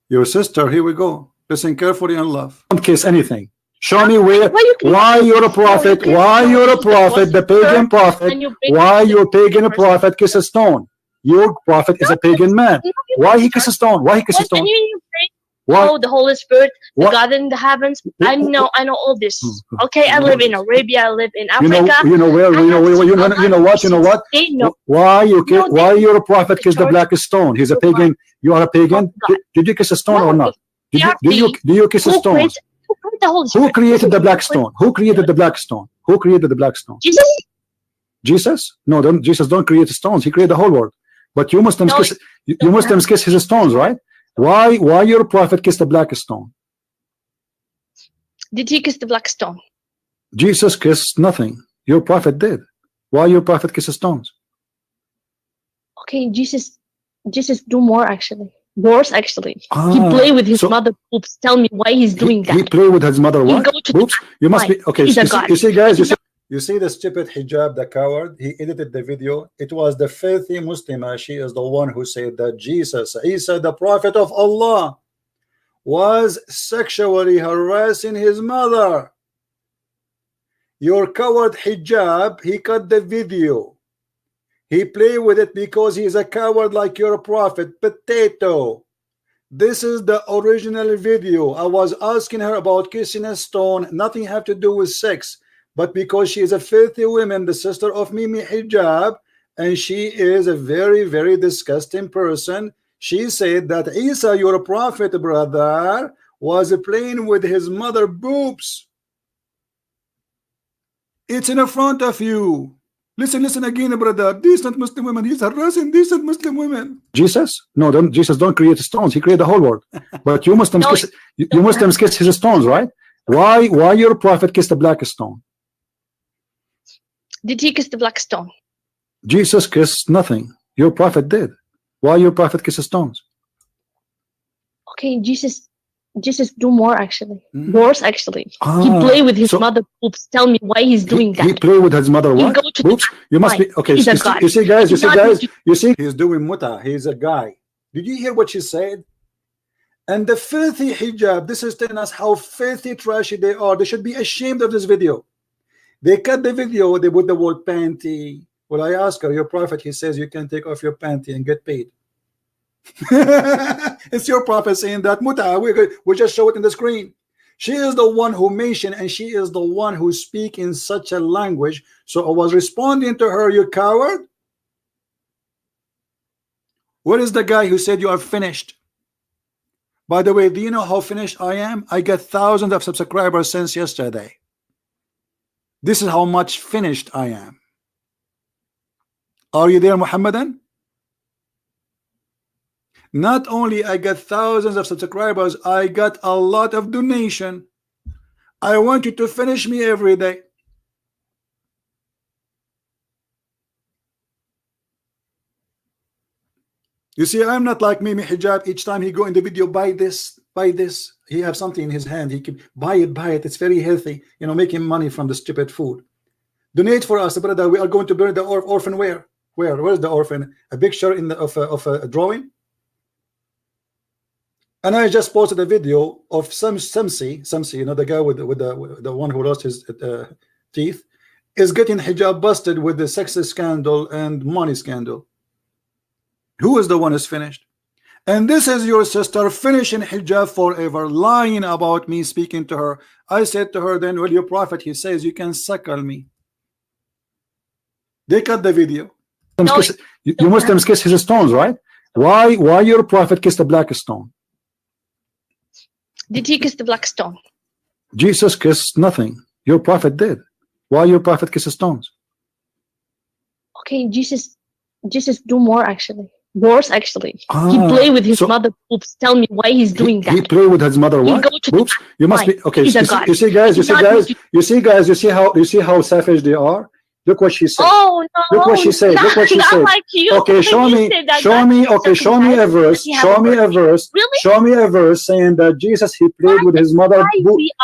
Your sister, here we go. Listen carefully and love. Don't kiss anything. Show me why you're a prophet, why you're a prophet, the pagan prophet, why your pagan prophet kiss a stone. Your prophet is a pagan man. Why he kiss a stone? Why he kiss a stone? Oh, the Holy Spirit, the God in the heavens. I know all this. Okay, I live in Arabia. I live in Africa. You know where? You know what? Why you're a prophet kiss the black stone? He's a pagan. You are a pagan. Did you kiss a stone or not? Do you kiss a stone? Who created the black stone? Who created the black stone? Who created the black stone? Jesus. Jesus? No, Jesus don't create stones. He created the whole world. But you Muslims kiss. You Muslims kiss his stones, right? Why your prophet kissed the black stone? Did he kiss the black stone? Jesus kissed nothing. Your prophet did. Why your prophet kisses stones? Okay, Jesus do more actually. Worse actually. He play with his mother boobs. Tell me why he's doing that. He play with his mother what? Boobs? You must be okay. You see, guys. You see the stupid hijab, the coward, he edited the video. It was the filthy Muslima. She is the one who said that Jesus, Isa, the prophet of Allah, was sexually harassing his mother. Your coward hijab, he cut the video. He played with it because he's a coward like your prophet. Potato. This is the original video. I was asking her about kissing a stone. Nothing have to do with sex. But because she is a filthy woman, the sister of Mimi Hijab, and she is a very, very disgusting person, she said that Isa, your prophet brother, was playing with his mother boobs. It's in front of you. Listen again, brother. Decent Muslim women. He's harassing decent Muslim women. Jesus? No, Jesus don't create stones. He created the whole world. But you Muslims, you Muslims kiss his stones, right? Why your prophet kissed the black stone? Did he kiss the black stone? Jesus kissed nothing. Your prophet did. Why your prophet kisses stones? Okay, Jesus do more actually. Worse actually. He play with his mother boobs. Tell me why he's doing that. He play with his mother what? Boobs? You must be okay. You see guys, you see he's doing muta. He's a guy. Did you hear what she said? And the filthy hijab, this is telling us how filthy trashy they are. They should be ashamed of this video. They cut the video, they put the word panty. Well, I asked her, your prophet, he says you can take off your panty and get paid. It's your prophet saying that muta. We just show it in the screen. She is the one who mentioned, and she is the one who speak in such a language. So I was responding to her, you coward. What is the guy who said you are finished? By the way, do you know how finished I am? I got thousands of subscribers since yesterday. This is how much finished I am. Are you there, Mohammedan? Not only I got thousands of subscribers, I got a lot of donation. I want you to finish me every day. You see, I'm not like Mimi Hijab. Each time he go in the video, buy this, buy this. He have something in his hand. He can buy it. It's very healthy. You know, making money from the stupid food. Donate for us, brother. We are going to bury the orphan. Where is the orphan? A picture in the, of a drawing. And I just posted a video of Samsi, you know, the guy with the one who lost his teeth, is getting hijab busted with the sex scandal and money scandal. Who is the one who's finished? And this is your sister finishing hijab forever, lying about me, speaking to her. I said to her then, well, your prophet, he says you can suckle me. They cut the video. No, you Muslims kiss his stones, right? Why your prophet kissed the black stone? Did he kiss the black stone? Jesus kissed nothing. Your prophet did. Why your prophet kisses stones? Okay, Jesus do more actually. Worse actually. He play with his mother boobs. Tell me why he's doing that. He play with his mother what? Boobs? You must be okay. You see guys, you see how savage they are. Look what she said. Oh no! Look what she said. Look what she said. Like you. Okay, show me a verse. Show me a verse. Really? Show me a verse saying that Jesus he played with his mother.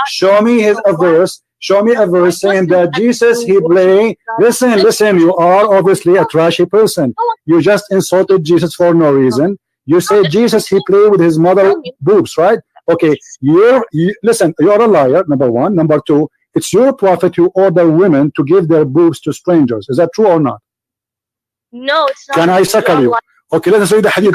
Show me a verse. Show me a verse saying that Jesus he played. Listen. You are obviously a trashy person. You just insulted Jesus for no reason. You say Jesus he played with his mother boobs, right? Okay. Listen. You're a liar. Number one. Number two. It's your prophet who ordered women to give their boobs to strangers. Is that true or not? No, it's not. Can I suckle you? Okay, let us read the hadith.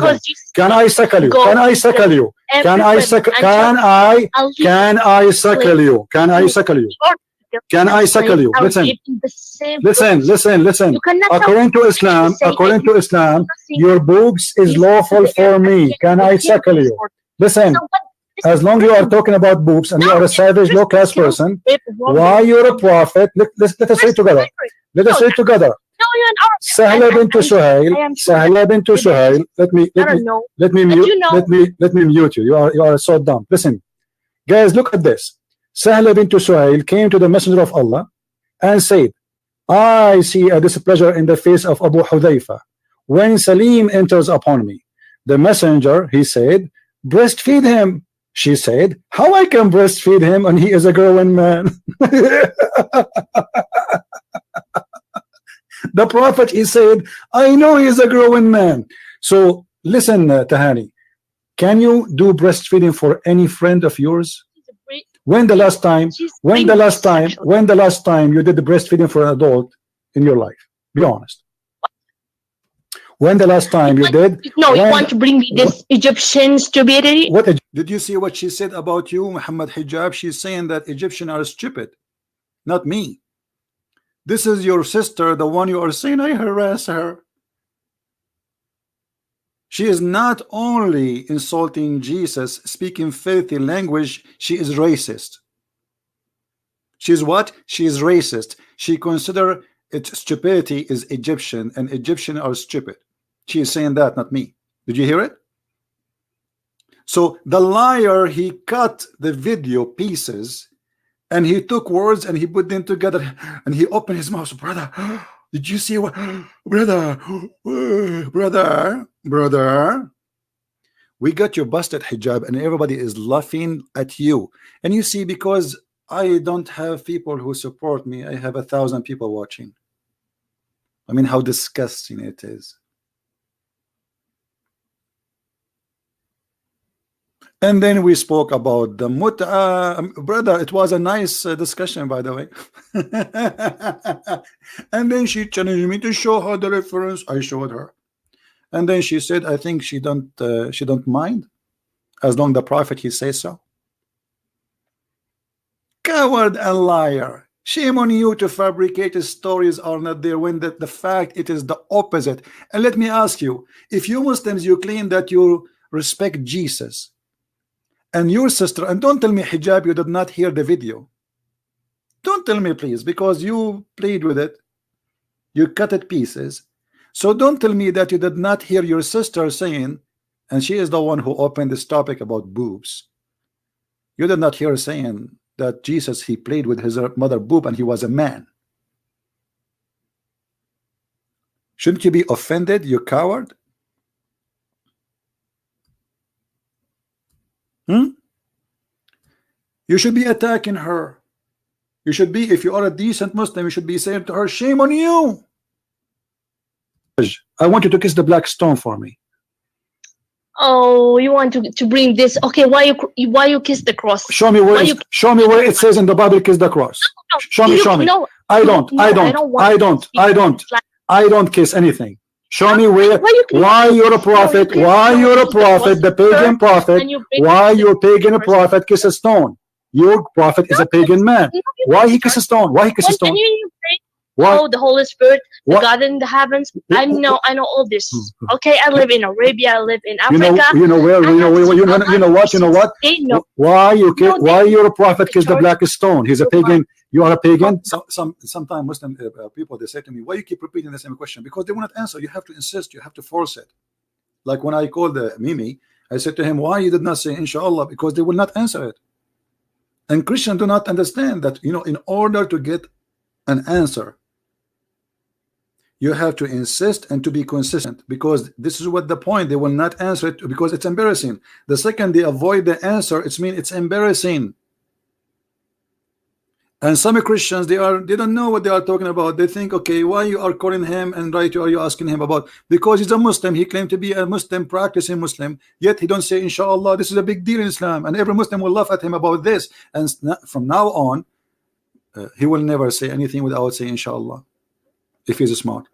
Can I suckle you? Can I suckle you? Can I suckle you? Can I suckle you? Can I suckle you? Can I suckle you? Listen. According to Islam, your boobs is lawful for me. Can I suckle you? Listen. As long as you are talking about boobs and you are a savage, low-class person, why you're a prophet? Let us say it together. Let us say it together. Sahla bint Suhail. Let me mute you. You are so dumb. Listen, guys, look at this. Sahla bint Suhail came to the Messenger of Allah and said, I see a displeasure in the face of Abu Hudhayfa when Salim enters upon me. The messenger, he said, breastfeed him. She said, how I can breastfeed him and he is a growing man? The Prophet, he said, I know he's a growing man. So listen, Tahani, can you do breastfeeding for any friend of yours? When the last time you did the breastfeeding for an adult in your life? Be honest. When the last time you did? No, you want to bring me this Egyptian stupidity? What did you see what she said about you, Muhammad Hijab? She's saying that Egyptians are stupid, not me. This is your sister, the one you are saying I harass her. She is not only insulting Jesus, speaking filthy language, she is racist. She's what? She is racist. She consider its stupidity is Egyptian, and Egyptians are stupid. She is saying that, not me. Did you hear it? So the liar, he cut the video pieces and he took words and he put them together and he opened his mouth. Brother, did you see what? Brother, we got your busted hijab and everybody is laughing at you. And you see, because I don't have people who support me, I have 1,000 people watching. I mean, how disgusting it is. And then we spoke about the mut'a. Brother, it was a nice discussion, by the way. And then she challenged me to show her the reference. I showed her. And then she said, I think she don't mind, as long the Prophet he says so. Coward and liar. Shame on you to fabricate stories are not there when the fact it is the opposite. And let me ask you, if you Muslims, you claim that you respect Jesus and your sister, and don't tell me hijab, you did not hear the video. Don't tell me, please, because you played with it. You cut it pieces. So don't tell me that you did not hear your sister saying, and she is the one who opened this topic about boobs. You did not hear her saying that Jesus, he played with his mother boob and he was a man. Shouldn't you be offended, you coward? You should be attacking her. You should be, if you are a decent Muslim, you should be saying to her, shame on you. I want you to kiss the black stone for me. Oh, you want to bring this? Okay, why you kiss the cross? Show me where it says in the Bible kiss the cross. No, show me. No, I don't kiss anything. Show me where. Why you're a prophet? Why you're a prophet? The pagan prophet. Why your pagan prophet kiss a stone? Your prophet is a pagan man. Why he kiss a stone? Why he kiss a stone? Oh, the Holy Spirit, the God in the heavens. I know all this. Okay, I live in Arabia. I live in Africa. You know what? Why you're a prophet kiss the black stone? He's a pagan. You are a pagan. Sometimes Muslim people, they say to me, why you keep repeating the same question? Because they will not answer. You have to insist. You have to force it. Like when I called Mimi, I said to him, why you did not say inshallah? Because they will not answer it. And Christians do not understand that, in order to get an answer, you have to insist and to be consistent, because this is what the point. They will not answer it because it's embarrassing. The second they avoid the answer, it means it's embarrassing. And some Christians, they don't know what they are talking about. They think, okay, why you are calling him and are you asking him about? Because he's a Muslim. He claimed to be a Muslim, practicing Muslim, yet he don't say inshallah. This is a big deal in Islam, and every Muslim will laugh at him about this. And from now on, he will never say anything without saying inshallah, if he's smart.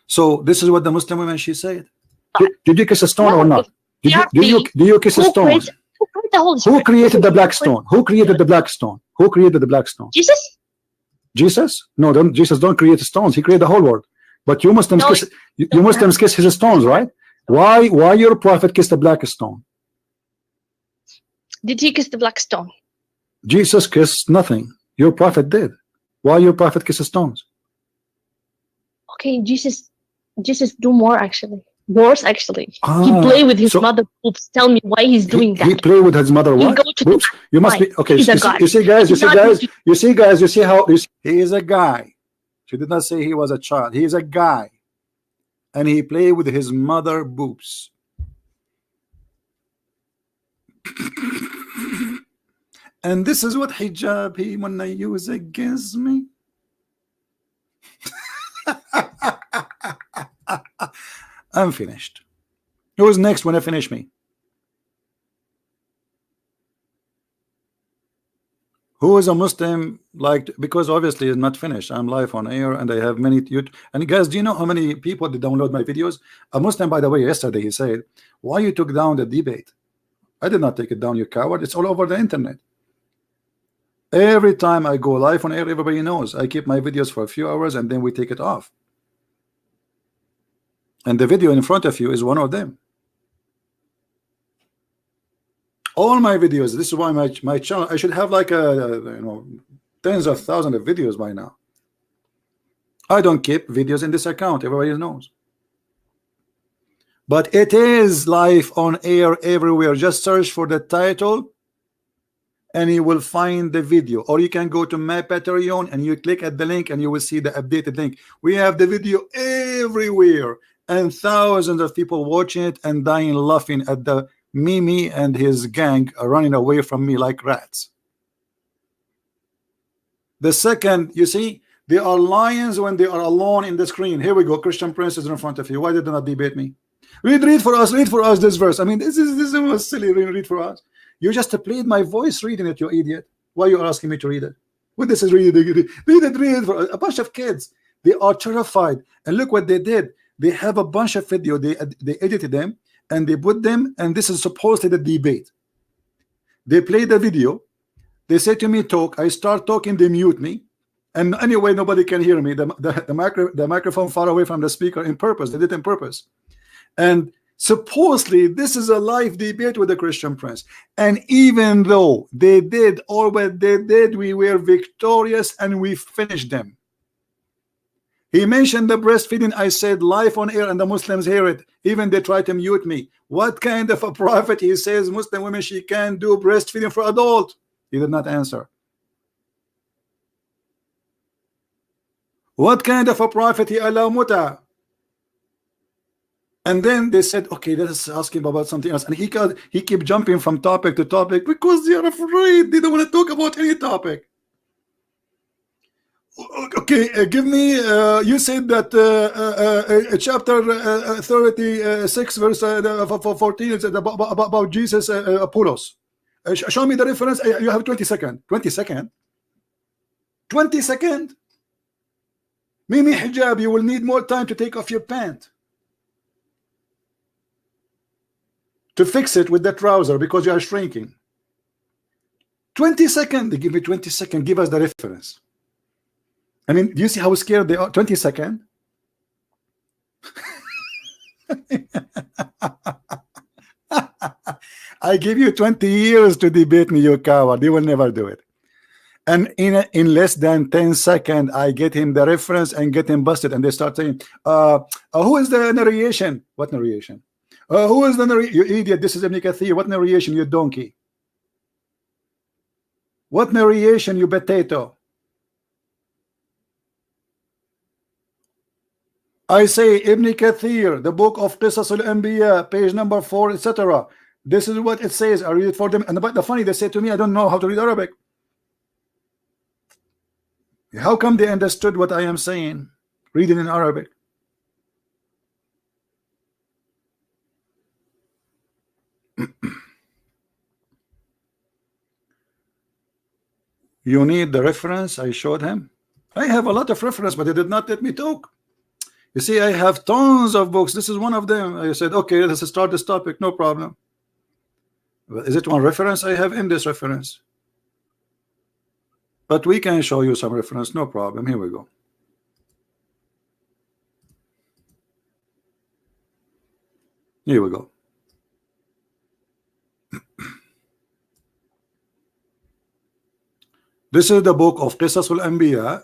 So this is what the Muslim woman, she said. Did you kiss a stone or not? Do you kiss a stone? Who created the black stone? Who created the black stone? Who created the black stone? Jesus? Jesus? No, Jesus don't create stones. He created the whole world. But you Muslims kiss his stones, right? Why your prophet kissed the black stone? Did he kiss the black stone? Jesus kissed nothing. Your prophet did. Why your prophet kisses stones? Okay, Jesus do more actually. Worse actually. He play with his mother boobs. Tell me why he's doing that. He play with his mother what? Boobs? You must be okay. You see guys, how he is a guy. She did not say he was a child. He is a guy. And he play with his mother boobs. And this is what hijab he wanna use against me. I'm finished. Who's next when I finish me? Who is a Muslim, like, because obviously it's not finished. I'm live on air and I have many YouTube. And guys, do you know how many people that download my videos? A Muslim, by the way, yesterday he said, why you took down the debate? I did not take it down, you coward. It's all over the internet. Every time I go live on air, everybody knows I keep my videos for a few hours and then we take it off. And the video in front of you is one of them. All my videos, this is why my channel, I should have like tens of thousands of videos by now. I don't keep videos in this account, everybody knows. But it is live on air everywhere. Just search for the title and you will find the video, or you can go to my Patreon and you click at the link and you will see the updated link. We have the video everywhere and thousands of people watching it and dying laughing at the Mimi and his gang are running away from me like rats. The second, you see, they are lions when they are alone in the screen. Here we go. Christian Prince is in front of you. Why did they not debate me? Read for us this verse. I mean, this was silly. Read for us. You just played my voice reading it, you idiot. Why are you asking me to read it? What this is read it for a bunch of kids. They are terrified. And look what they did. They have a bunch of video. They edited them and they put them, and this is supposedly the debate. They play the video. They say to me, talk. I start talking. They mute me. And anyway, nobody can hear me. The microphone far away from the speaker in purpose. They did it in purpose. And supposedly this is a live debate with the Christian Prince. And even though they did all what they did, we were victorious and we finished them. He mentioned the breastfeeding. I said live on air and the Muslims hear it. Even they try to mute me. What kind of a prophet? He says Muslim women, she can't do breastfeeding for adult. He did not answer. What kind of a prophet he allow muta? And then they said, okay, let us ask him about something else. And he kept jumping from topic to topic because they are afraid. They don't want to talk about any topic. Okay, give me. You said that chapter 36, verse 14 is about Jesus, Apollos. Show me the reference. You have 20 seconds. 20 seconds. 20 seconds. Mimi hijab. You will need more time to take off your pant. To fix it with the trouser because you are shrinking. 20 seconds. They give me 20 seconds. Give us the reference. I mean, do you see how scared they are? 20 seconds. I give you 20 years to debate me, you coward. You will never do it. And in less than 10 seconds, I get him the reference and get him busted. And they start saying, who is the narration? What narration? Who is the narration? You idiot. This is Ibn Kathir. What narration, you donkey? What narration, you potato? I say Ibn Kathir, the book of Qisas al-Anbiya, page number 4, etc. This is what it says. I read it for them. And the funny, they say to me, I don't know how to read Arabic. How come they understood what I am saying? Reading in Arabic. You need the reference. I showed him. I have a lot of reference, but they did not let me talk. You see, I have tons of books. This is one of them. I said, okay, let's start this topic. No problem. But is it one reference? I have in this reference. But we can show you some reference. No problem. Here we go. Here we go. This is the book of Qisas al-Anbiya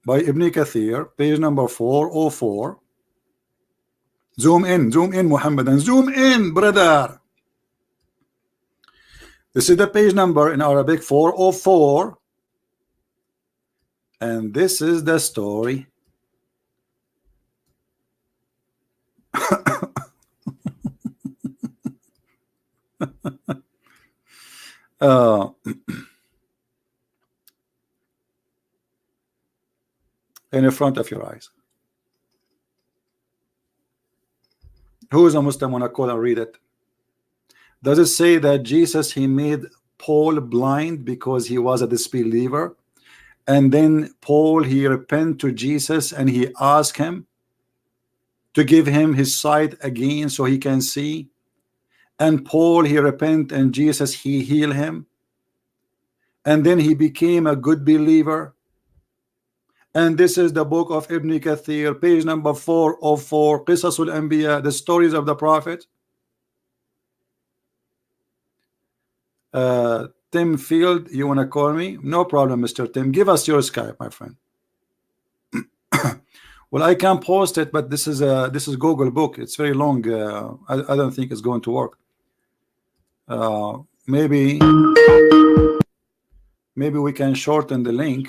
by Ibn Kathir, page number 404. Zoom in, Mohammed, and zoom in, brother. This is the page number in Arabic, 404. And this is the story. In front of your eyes. Who is a Muslim? Wanna call and read it? Does it say that Jesus, he made Paul blind because he was a disbeliever, and then Paul, he repent to Jesus and he asked him to give him his sight again so he can see, and Paul, he repent and Jesus, he heal him, and then he became a good believer? And this is the book of Ibn Kathir, page number 404, Qisasul Anbiya, the stories of the Prophet. Tim Field, you want to call me? No problem, Mr. Tim. Give us your Skype, my friend. Well, I can post it, but this is Google book. It's very long. I don't think it's going to work. Maybe we can shorten the link.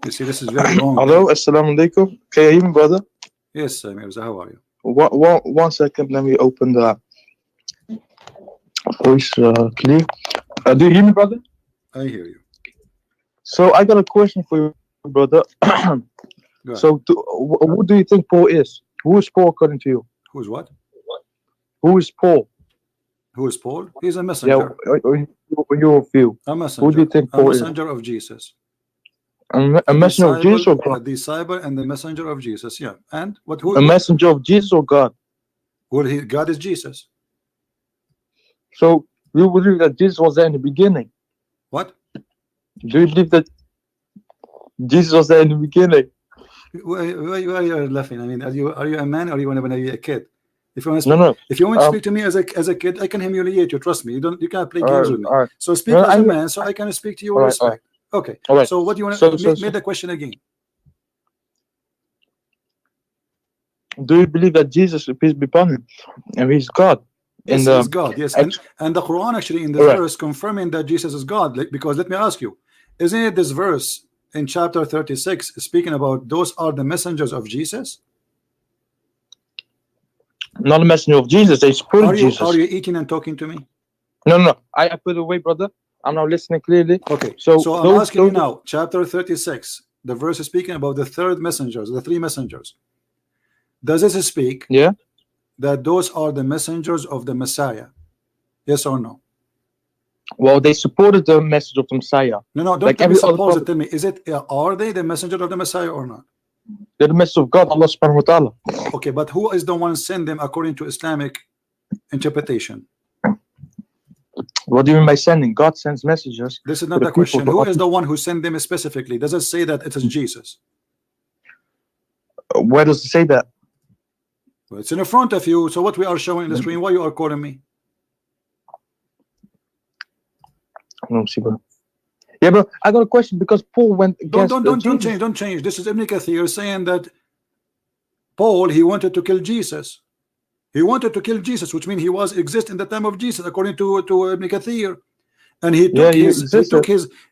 You see, this is very long. Hello, assalamu alaikum. Can you hear me, brother? Yes, Mirza, how are you? One second, let me open the voice clear. Do you hear me, brother? I hear you. So I got a question for you, brother. So who do you think Paul is? Who is Paul according to you? Who's what? Who is Paul? Who is Paul? He's a messenger. Yeah, your view. A messenger. Who do you think Paul is? A messenger of Jesus. A messenger of Jesus or God? A disciple and the messenger of Jesus. Yeah. And what? Who? A messenger of Jesus or God? Well, God is Jesus. So you believe that Jesus was there in the beginning? What? Do you believe that Jesus was there in the beginning? Why are you laughing? I mean, are you a man or you want to be a kid? If you want to speak, if you want to speak to me as a kid, I can humiliate you. Trust me. You can't play games with me. Right. So speak as a man, so I can speak to you with respect. Okay. So what do you want to make the question again? Do you believe that Jesus, peace be upon him, and he's God? Yes, he's God. Yes, and the Quran actually in the verse confirming that Jesus is God. Because let me ask you, isn't it this verse in chapter 36 speaking about those are the messengers of Jesus? Not a messenger of Jesus. They support Jesus. Are you eating and talking to me? No. I put it away, brother. I'm now listening clearly. Okay. So I'm asking you now, chapter 36, the verse is speaking about the third messengers, the three messengers. Does it speak? Yeah. That those are the messengers of the Messiah? Yes or no? Well, they supported the message of the Messiah. No, don't tell me suppose it. Tell me, are they the messenger of the Messiah or not? They're the message of God, Allah subhanahu wa ta'ala. Okay, but who is the one send them according to Islamic interpretation? What do you mean by sending? God sends messages. This is not the question. Who is the one who sent them specifically? Does it say that it is Jesus? Where does it say that? Well, it's in front of you. So what we are showing on the screen, why you are calling me? No, see, bro. Yeah, bro, I got a question because Paul went against don't change. This is Ibn Kathir saying that Paul, he wanted to kill Jesus. He wanted to kill Jesus, which means he was exist in the time of Jesus, according to Ibn Kathir. And he took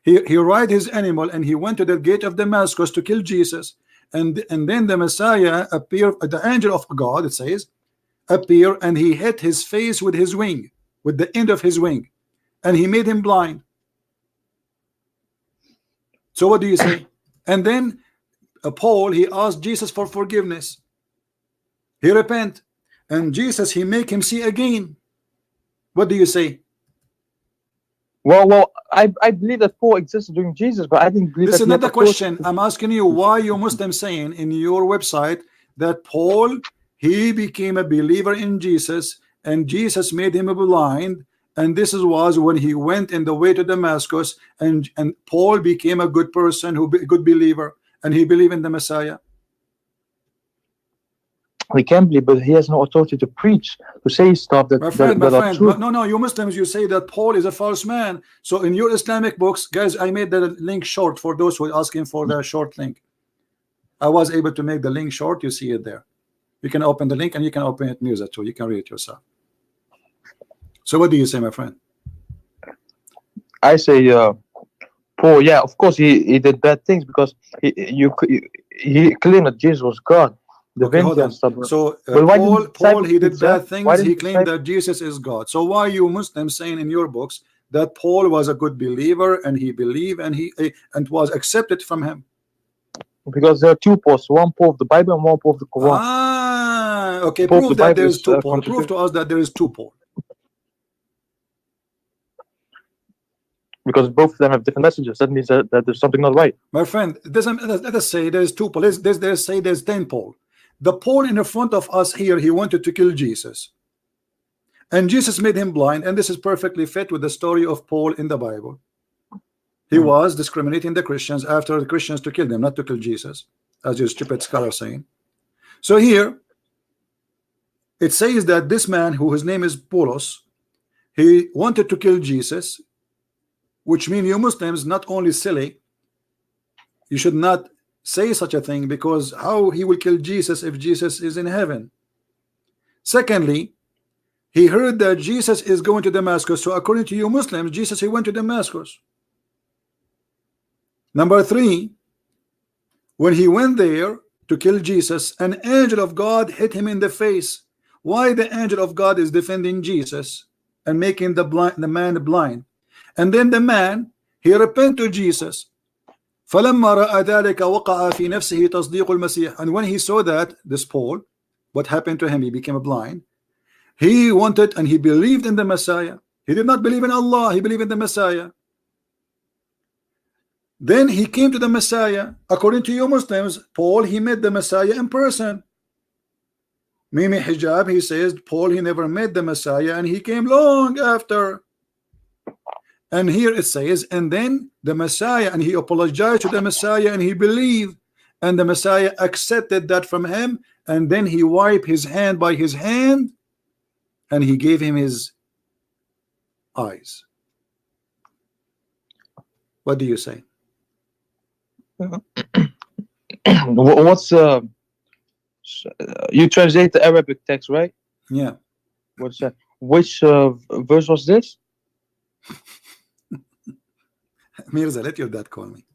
he ride his animal and he went to the gate of Damascus to kill Jesus. And then the Messiah appeared, the angel of God, it says, appeared, and he hit his face with his wing, with the end of his wing, and he made him blind. So what do you say? And then Paul, he asked Jesus for forgiveness. He repent, and Jesus, he make him see again. What do you say? Well, I believe that Paul existed during Jesus, but I didn't believe. This is not the question. I'm asking you, why you Muslims saying in your website that Paul, he became a believer in Jesus, and Jesus made him blind, and this was when he went in the way to Damascus, and Paul became a good person, good believer, and he believed in the Messiah. He can believe, but he has no authority to preach, to say stuff that, my friend, are true. No, you Muslims, you say that Paul is a false man. So in your Islamic books, guys, I made the link short for those who are asking for the short link. I was able to make the link short. You see it there. You can open the link and you can open it Mirza too. You can read it yourself. So what do you say, my friend? I say Paul, yeah, of course he did bad things because he claimed that Jesus was God. Okay, hold on. So Paul, he did bad things. He claimed that Jesus is God. So why you Muslims saying in your books that Paul was a good believer and he believed and was accepted from him? Because there are two Pauls, one Paul of the Bible and one Paul of the Quran. Okay, Paul, prove the that Bible there is is two Paul. Prove contradictory. to us that there is two Paul. Because both of them have different messages. That means that there's something not right. My friend, it doesn't, let us say there's two Paul. Let's say there's 10 Paul. The Paul in the front of us here, he wanted to kill Jesus. And Jesus made him blind, and this is perfectly fit with the story of Paul in the Bible. He was discriminating the Christians after the Christians to kill them, not to kill Jesus, as your stupid scholar saying. So here, it says that this man, who his name is Paulos, he wanted to kill Jesus, which means you Muslims not only silly, you should not say such a thing, because how he will kill Jesus if Jesus is in heaven? Secondly, he heard that Jesus is going to Damascus, so according to you Muslims, Jesus, he went to Damascus. Number three, when he went there to kill Jesus, an angel of God hit him in the face. Why the angel of God is defending Jesus and making the man blind? And then the man, he repented to Jesus. فلما رأى ذلك وقع في نفسه تصديق المسيح. And when he saw that, this Paul, what happened to him? He became blind. He wanted and he believed in the Messiah. He did not believe in Allah, he believed in the Messiah. Then he came to the Messiah. According to you Muslims, Paul, he met the Messiah in person. Mimi Hijab, he says Paul, he never met the Messiah and he came long after. And here it says, and then the Messiah, and he apologized to the Messiah and he believed, and the Messiah accepted that from him, and then he wiped his hand by his hand and he gave him his eyes. What do you say? What's you translate the Arabic text, right? Yeah. What's that? Which verse was this? Mirza, let your dad call me.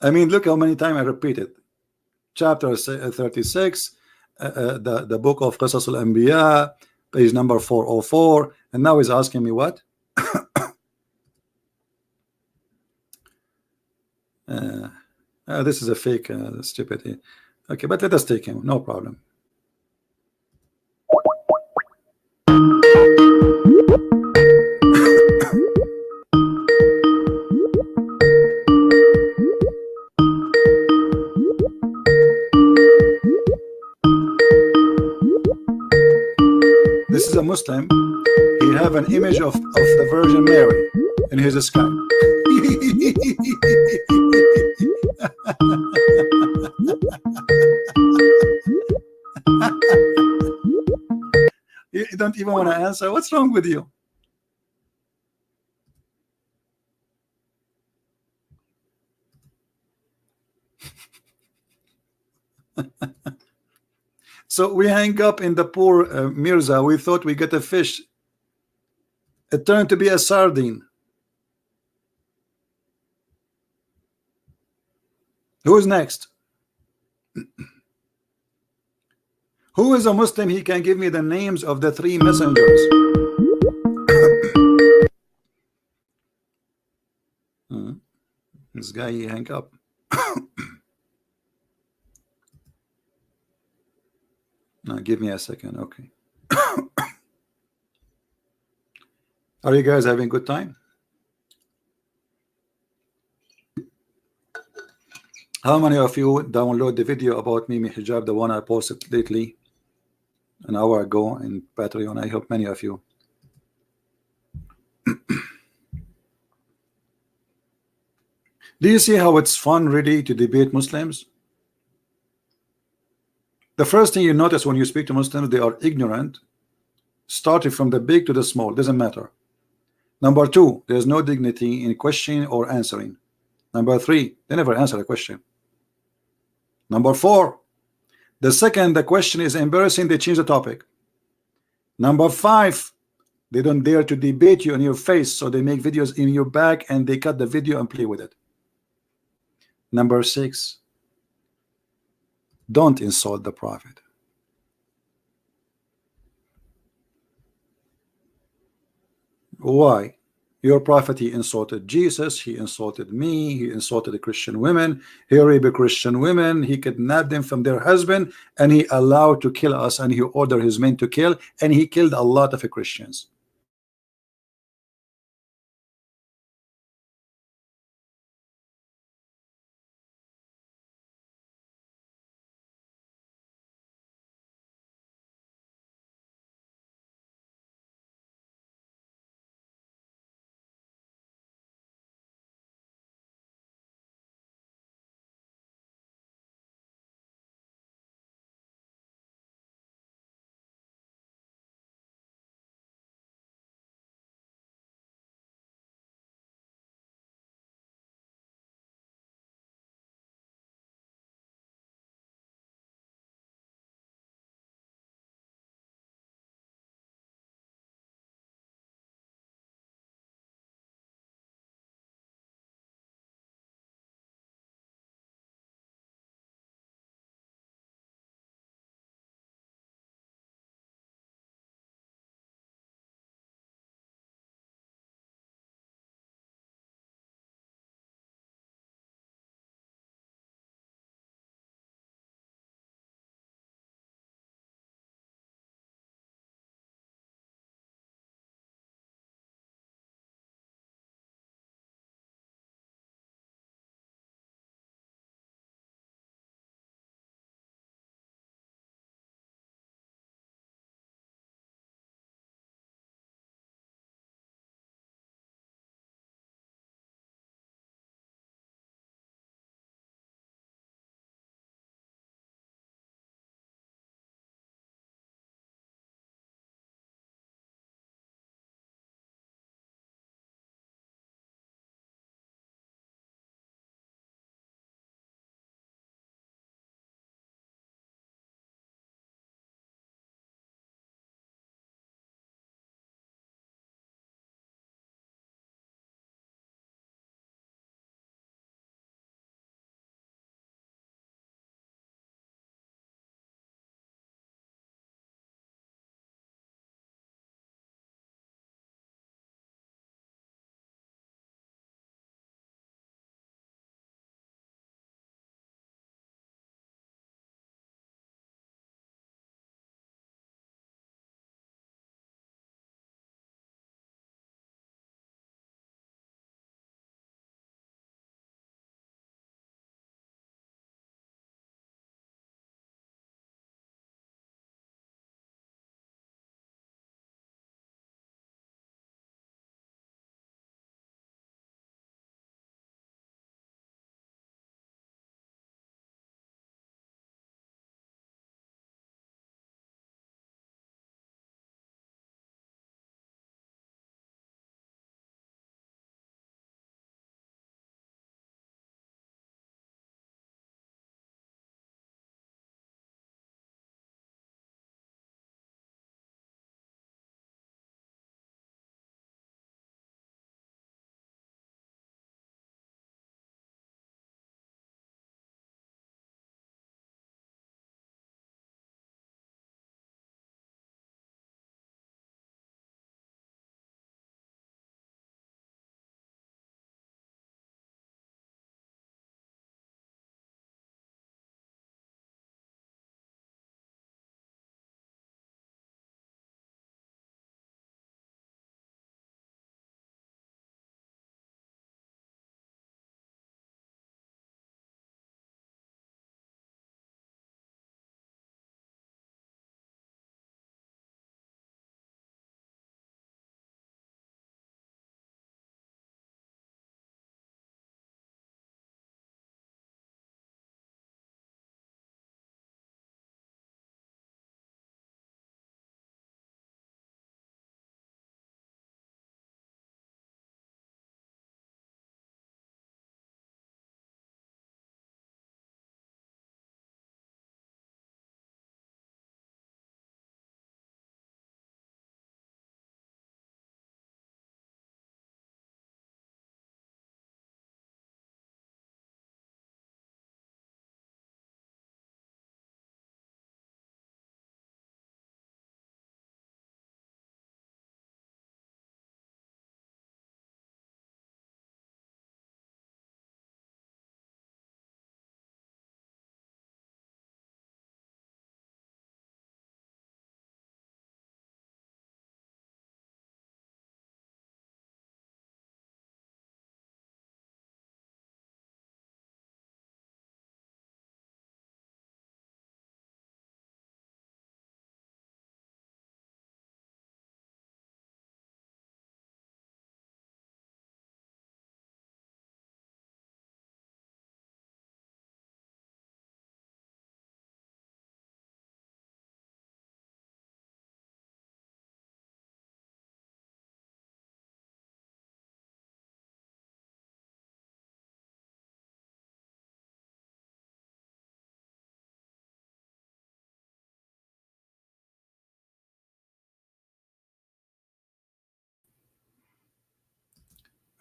I mean, look how many times I repeat it. Chapter 36, the book of Qasas al-Anbiya, page number 404, and now he's asking me what? This is a fake stupid. Okay, but let us take him, no problem. This is a Muslim. He have an image of the Virgin Mary in his Skype. You don't even want to answer. What's wrong with you? So we hang up in the poor Mirza. We thought we get a fish. It turned to be a sardine. Who's next? Who is a Muslim? He can give me the names of the three messengers. This guy, he hang up. Now give me a second. Okay. Are you guys having a good time? How many of you download the video about Mimi Hijab, the one I posted lately an hour ago in Patreon? I hope many of you. Do you see how it's fun really to debate Muslims? The first thing you notice when you speak to Muslims, they are ignorant, starting from the big to the small, doesn't matter. Number two, there's no dignity in questioning or answering. Number three, they never answer a question. Number four, the second the question is embarrassing, they change the topic. Number five, they don't dare to debate you in your face, so they make videos in your back and they cut the video and play with it. Number six, don't insult the Prophet. Why? Your prophet, he insulted Jesus, he insulted me, he insulted the Christian women, he raped Christian women, he kidnapped them from their husband, and he allowed to kill us, and he ordered his men to kill, and he killed a lot of Christians.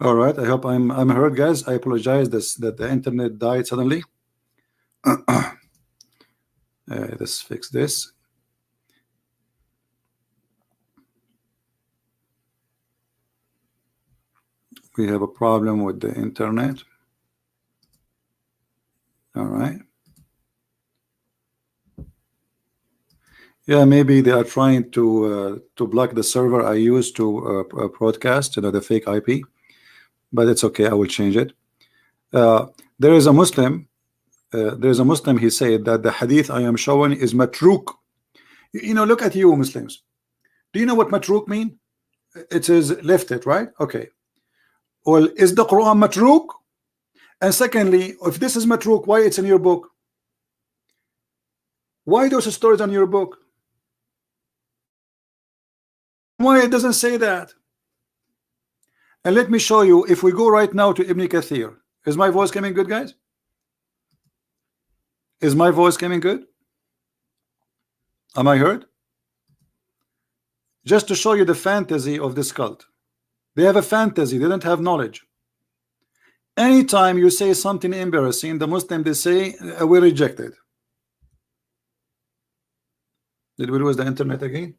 All right, I hope I'm heard, guys. I apologize that the internet died suddenly. Let's fix this. We have a problem with the internet. All right. Yeah, maybe they are trying to block the server I use to broadcast, the fake IP. But it's okay. I will change it. There is a Muslim. He said that the hadith I am showing is matruk. Look at you Muslims. Do you know what matruk mean? It is lifted, right? Okay. Well, is the Quran matruk? And secondly, if this is matruk, why it's in your book? Why those stories on your book? Why it doesn't say that? And let me show you. If we go right now to Ibn Kathir, is my voice coming good, guys? Is my voice coming good? Am I heard? Just to show you the fantasy of this cult. They have a fantasy. They don't have knowledge. Anytime you say something embarrassing, the Muslim, they say we reject it. Did we lose the internet again?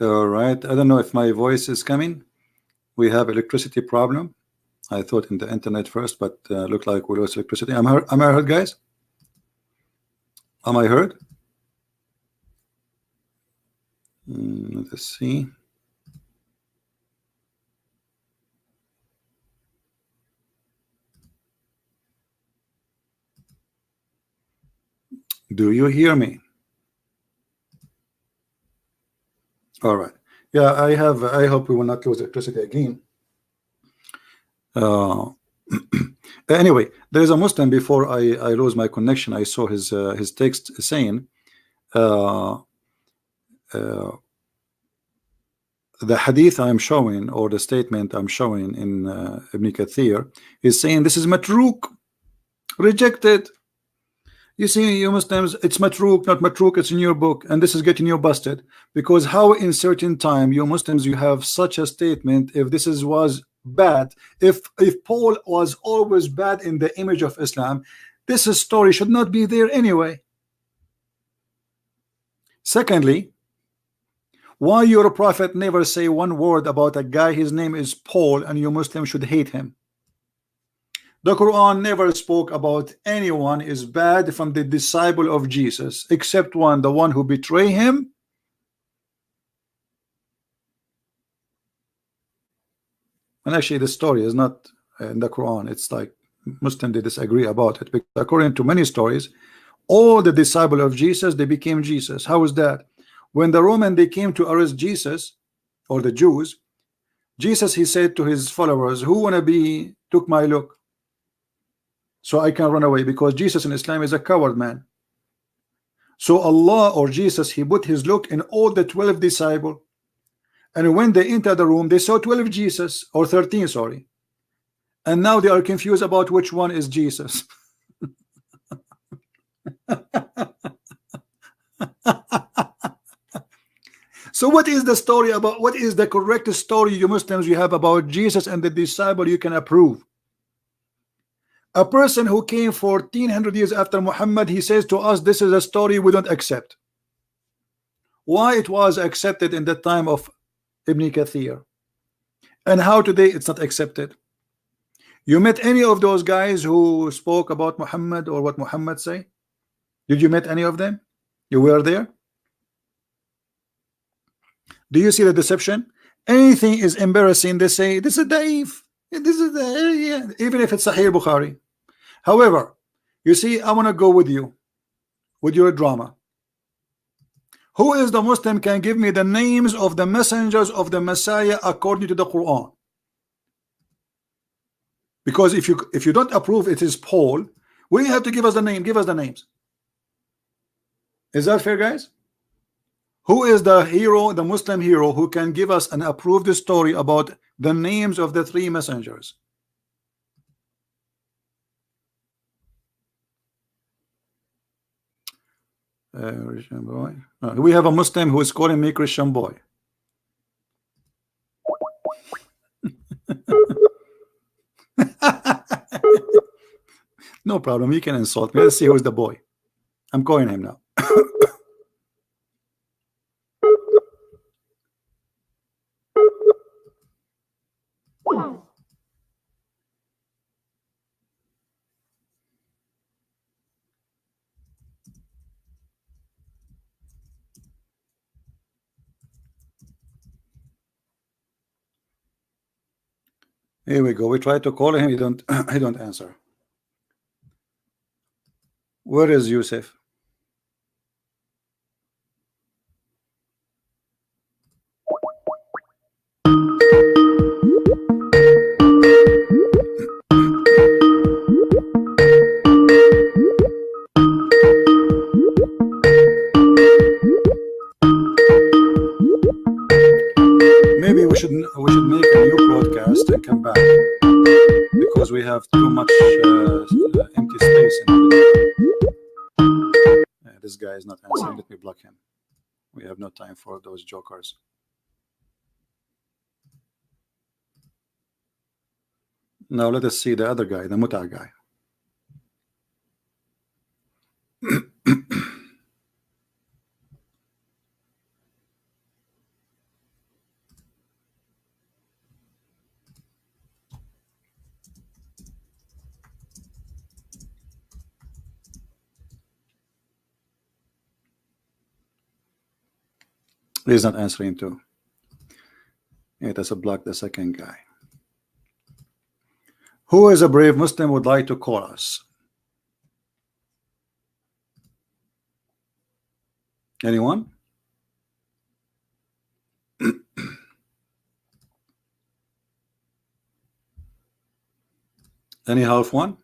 All right. I don't know if my voice is coming. We have electricity problem. I thought in the internet first, but look like we lost electricity. Am I heard, guys? Am I heard? Let's see. Do you hear me? All right. Yeah, I have. I hope we will not lose electricity again. Anyway, there is a Muslim. Before I lose my connection, I saw his text saying the hadith I'm showing, or the statement I'm showing in Ibn Kathir, is saying this is matruk, rejected. You see, you Muslims, it's matruk, not matruk, it's in your book, and this is getting you busted. Because how in certain time, you Muslims, you have such a statement, if this was bad, if Paul was always bad in the image of Islam, this story should not be there anyway. Secondly, why your prophet never say one word about a guy, his name is Paul, and you Muslims should hate him? The Quran never spoke about anyone is bad from the disciple of Jesus, except one, the one who betray him. And actually the story is not in the Quran. It's like Muslims, they disagree about it, because according to many stories, all the disciple of Jesus, they became Jesus. How is that? When the Roman, they came to arrest Jesus, or the Jews, Jesus, he said to his followers, who wanna be took my look so I can run away? Because Jesus in Islam is a coward man. So Allah, or Jesus, he put his look in all the 12 disciples, and when they entered the room, they saw 12 Jesus, or 13, sorry, and now they are confused about which one is Jesus. So what is the story about? What is the correct story, you Muslims, you have about Jesus and the disciple you can approve? A person who came 1400 years after Muhammad, he says to us, this is a story we don't accept. Why it was accepted in the time of Ibn Kathir, and how today it's not accepted? You met any of those guys who spoke about Muhammad or what Muhammad say? Did you met any of them? You were there? Do you see the deception? Anything is embarrassing, they say this is daif. This is yeah, even if it's Sahih Bukhari. However, you see, I want to go with you with your drama. Who is the Muslim can give me the names of the messengers of the Messiah according to the Quran? Because if you don't approve it is Paul, we have to give us the name. Give us the names. Is that fair, guys? Who is the hero, the Muslim hero, who can give us and approve the story about the names of the 3 messengers? Christian boy. We have a Muslim who is calling me Christian boy. No problem, you can insult me. Let's see who's the boy. I'm calling him now. Here we go. We try to call him. He don't answer. Where is Yusuf? Maybe we should make a new broadcast and come back, because we have too much empty space in the this guy is not answering. Let me block him. We have no time for those jokers. Now let us see the other guy, the Muta guy. He's not answering too. It has blocked the second guy. Who is a brave Muslim would like to call us? Anyone? Any half one?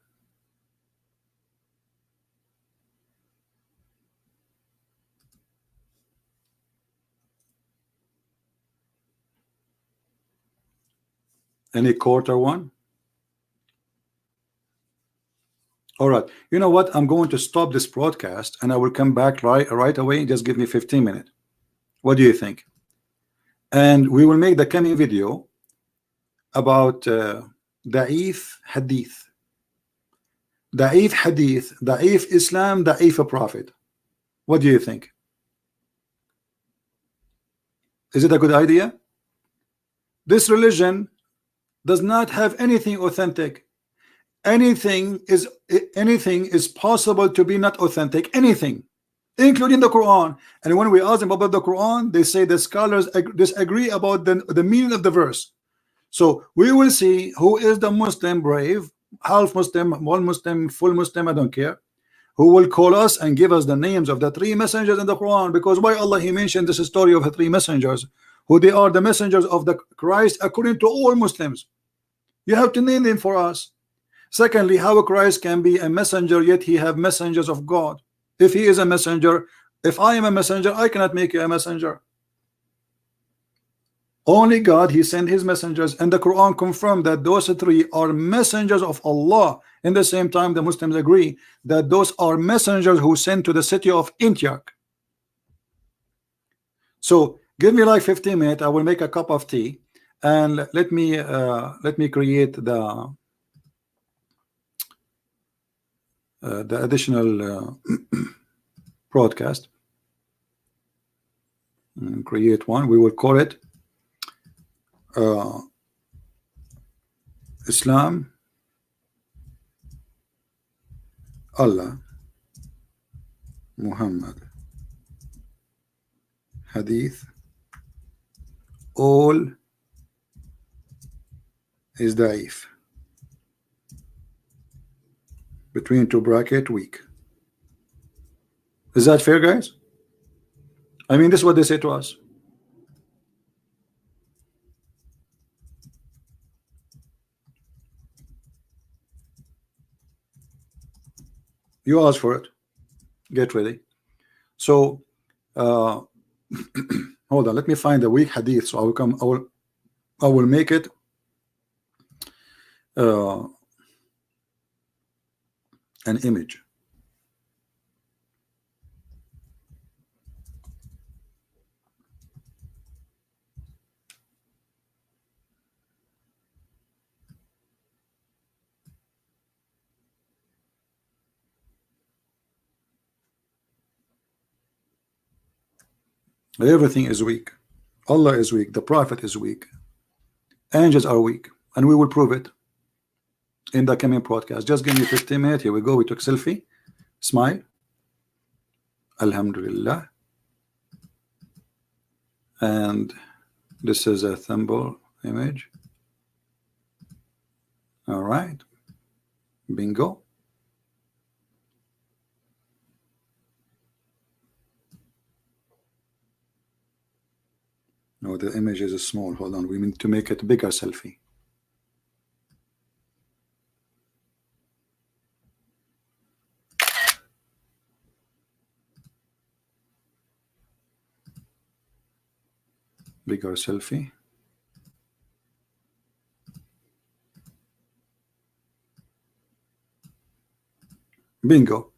Any quarter one? All right. You know what? I'm going to stop this broadcast and I will come back right away. Just give me 15 minutes. What do you think? And we will make the coming video about Da'if Hadith. Da'if Hadith, Da'if Islam, Da'if Prophet. What do you think? Is it a good idea? This religion does not have anything authentic. Anything is possible to be not authentic. Anything, including the Quran. And when we ask them about the Quran, they say the scholars disagree about the meaning of the verse. So we will see who is the Muslim brave, half Muslim, one Muslim, full Muslim, I don't care, who will call us and give us the names of the three messengers in the Quran. Because why Allah He mentioned this story of the three messengers, who they are the messengers of the Christ according to all Muslims. You have to name them for us. Secondly, how Christ can be a messenger yet he have messengers of God? If he is a messenger, if I am a messenger, I cannot make you a messenger. Only God, he sent his messengers, and the Quran confirmed that those three are messengers of Allah. In the same time, the Muslims agree that those are messengers who sent to the city of Antioch. So give me like 15 minutes. I will make a cup of tea and let me create the additional broadcast and create one. We will call it Islam, Allah, Muhammad, Hadith, all is Da'if. Between two bracket weak. Is that fair, guys? I mean, this is what they say to us. You ask for it. Get ready. So hold on, let me find the weak hadith. So I will make it an image. Everything is weak. Allah is weak. The Prophet is weak. Angels are weak, and we will prove it in the coming podcast. Just give me 15 minutes. Here we go. We took selfie. Smile. Alhamdulillah. And this is a thumbnail image. All right. Bingo. No, the image is small. Hold on. We need to make it bigger selfie. Bigger selfie. Bingo.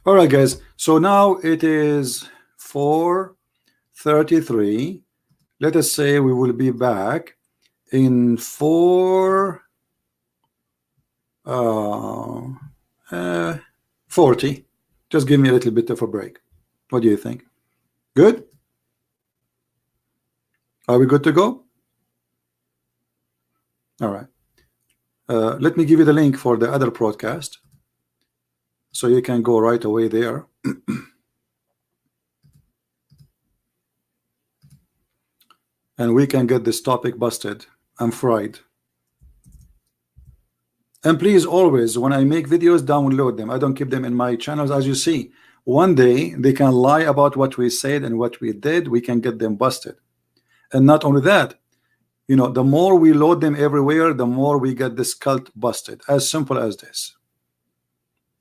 All right, guys. So now it is 4:33. Let us say we will be back in 4:40. Just give me a little bit of a break. What do you think? Good? Are we good to go? All right. Let me give you the link for the other broadcast, so you can go right away there. and we can get this topic busted and fried. And please, always, when I make videos, download them. I don't keep them in my channels. As you see, one day they can lie about what we said and what we did. We can get them busted. And not only that, you know, the more we load them everywhere, the more we get this cult busted. As simple as this.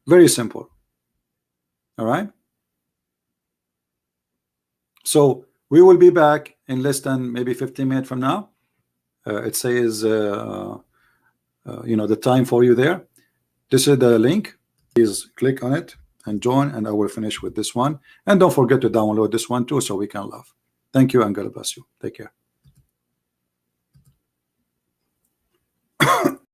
Very simple. All right. So we will be back in less than maybe 15 minutes from now. It says you know, the time for you there. This is the link. Please click on it and join, and I will finish with this one. And don't forget to download this one too, so we can laugh. Thank you, and God bless you. Take care.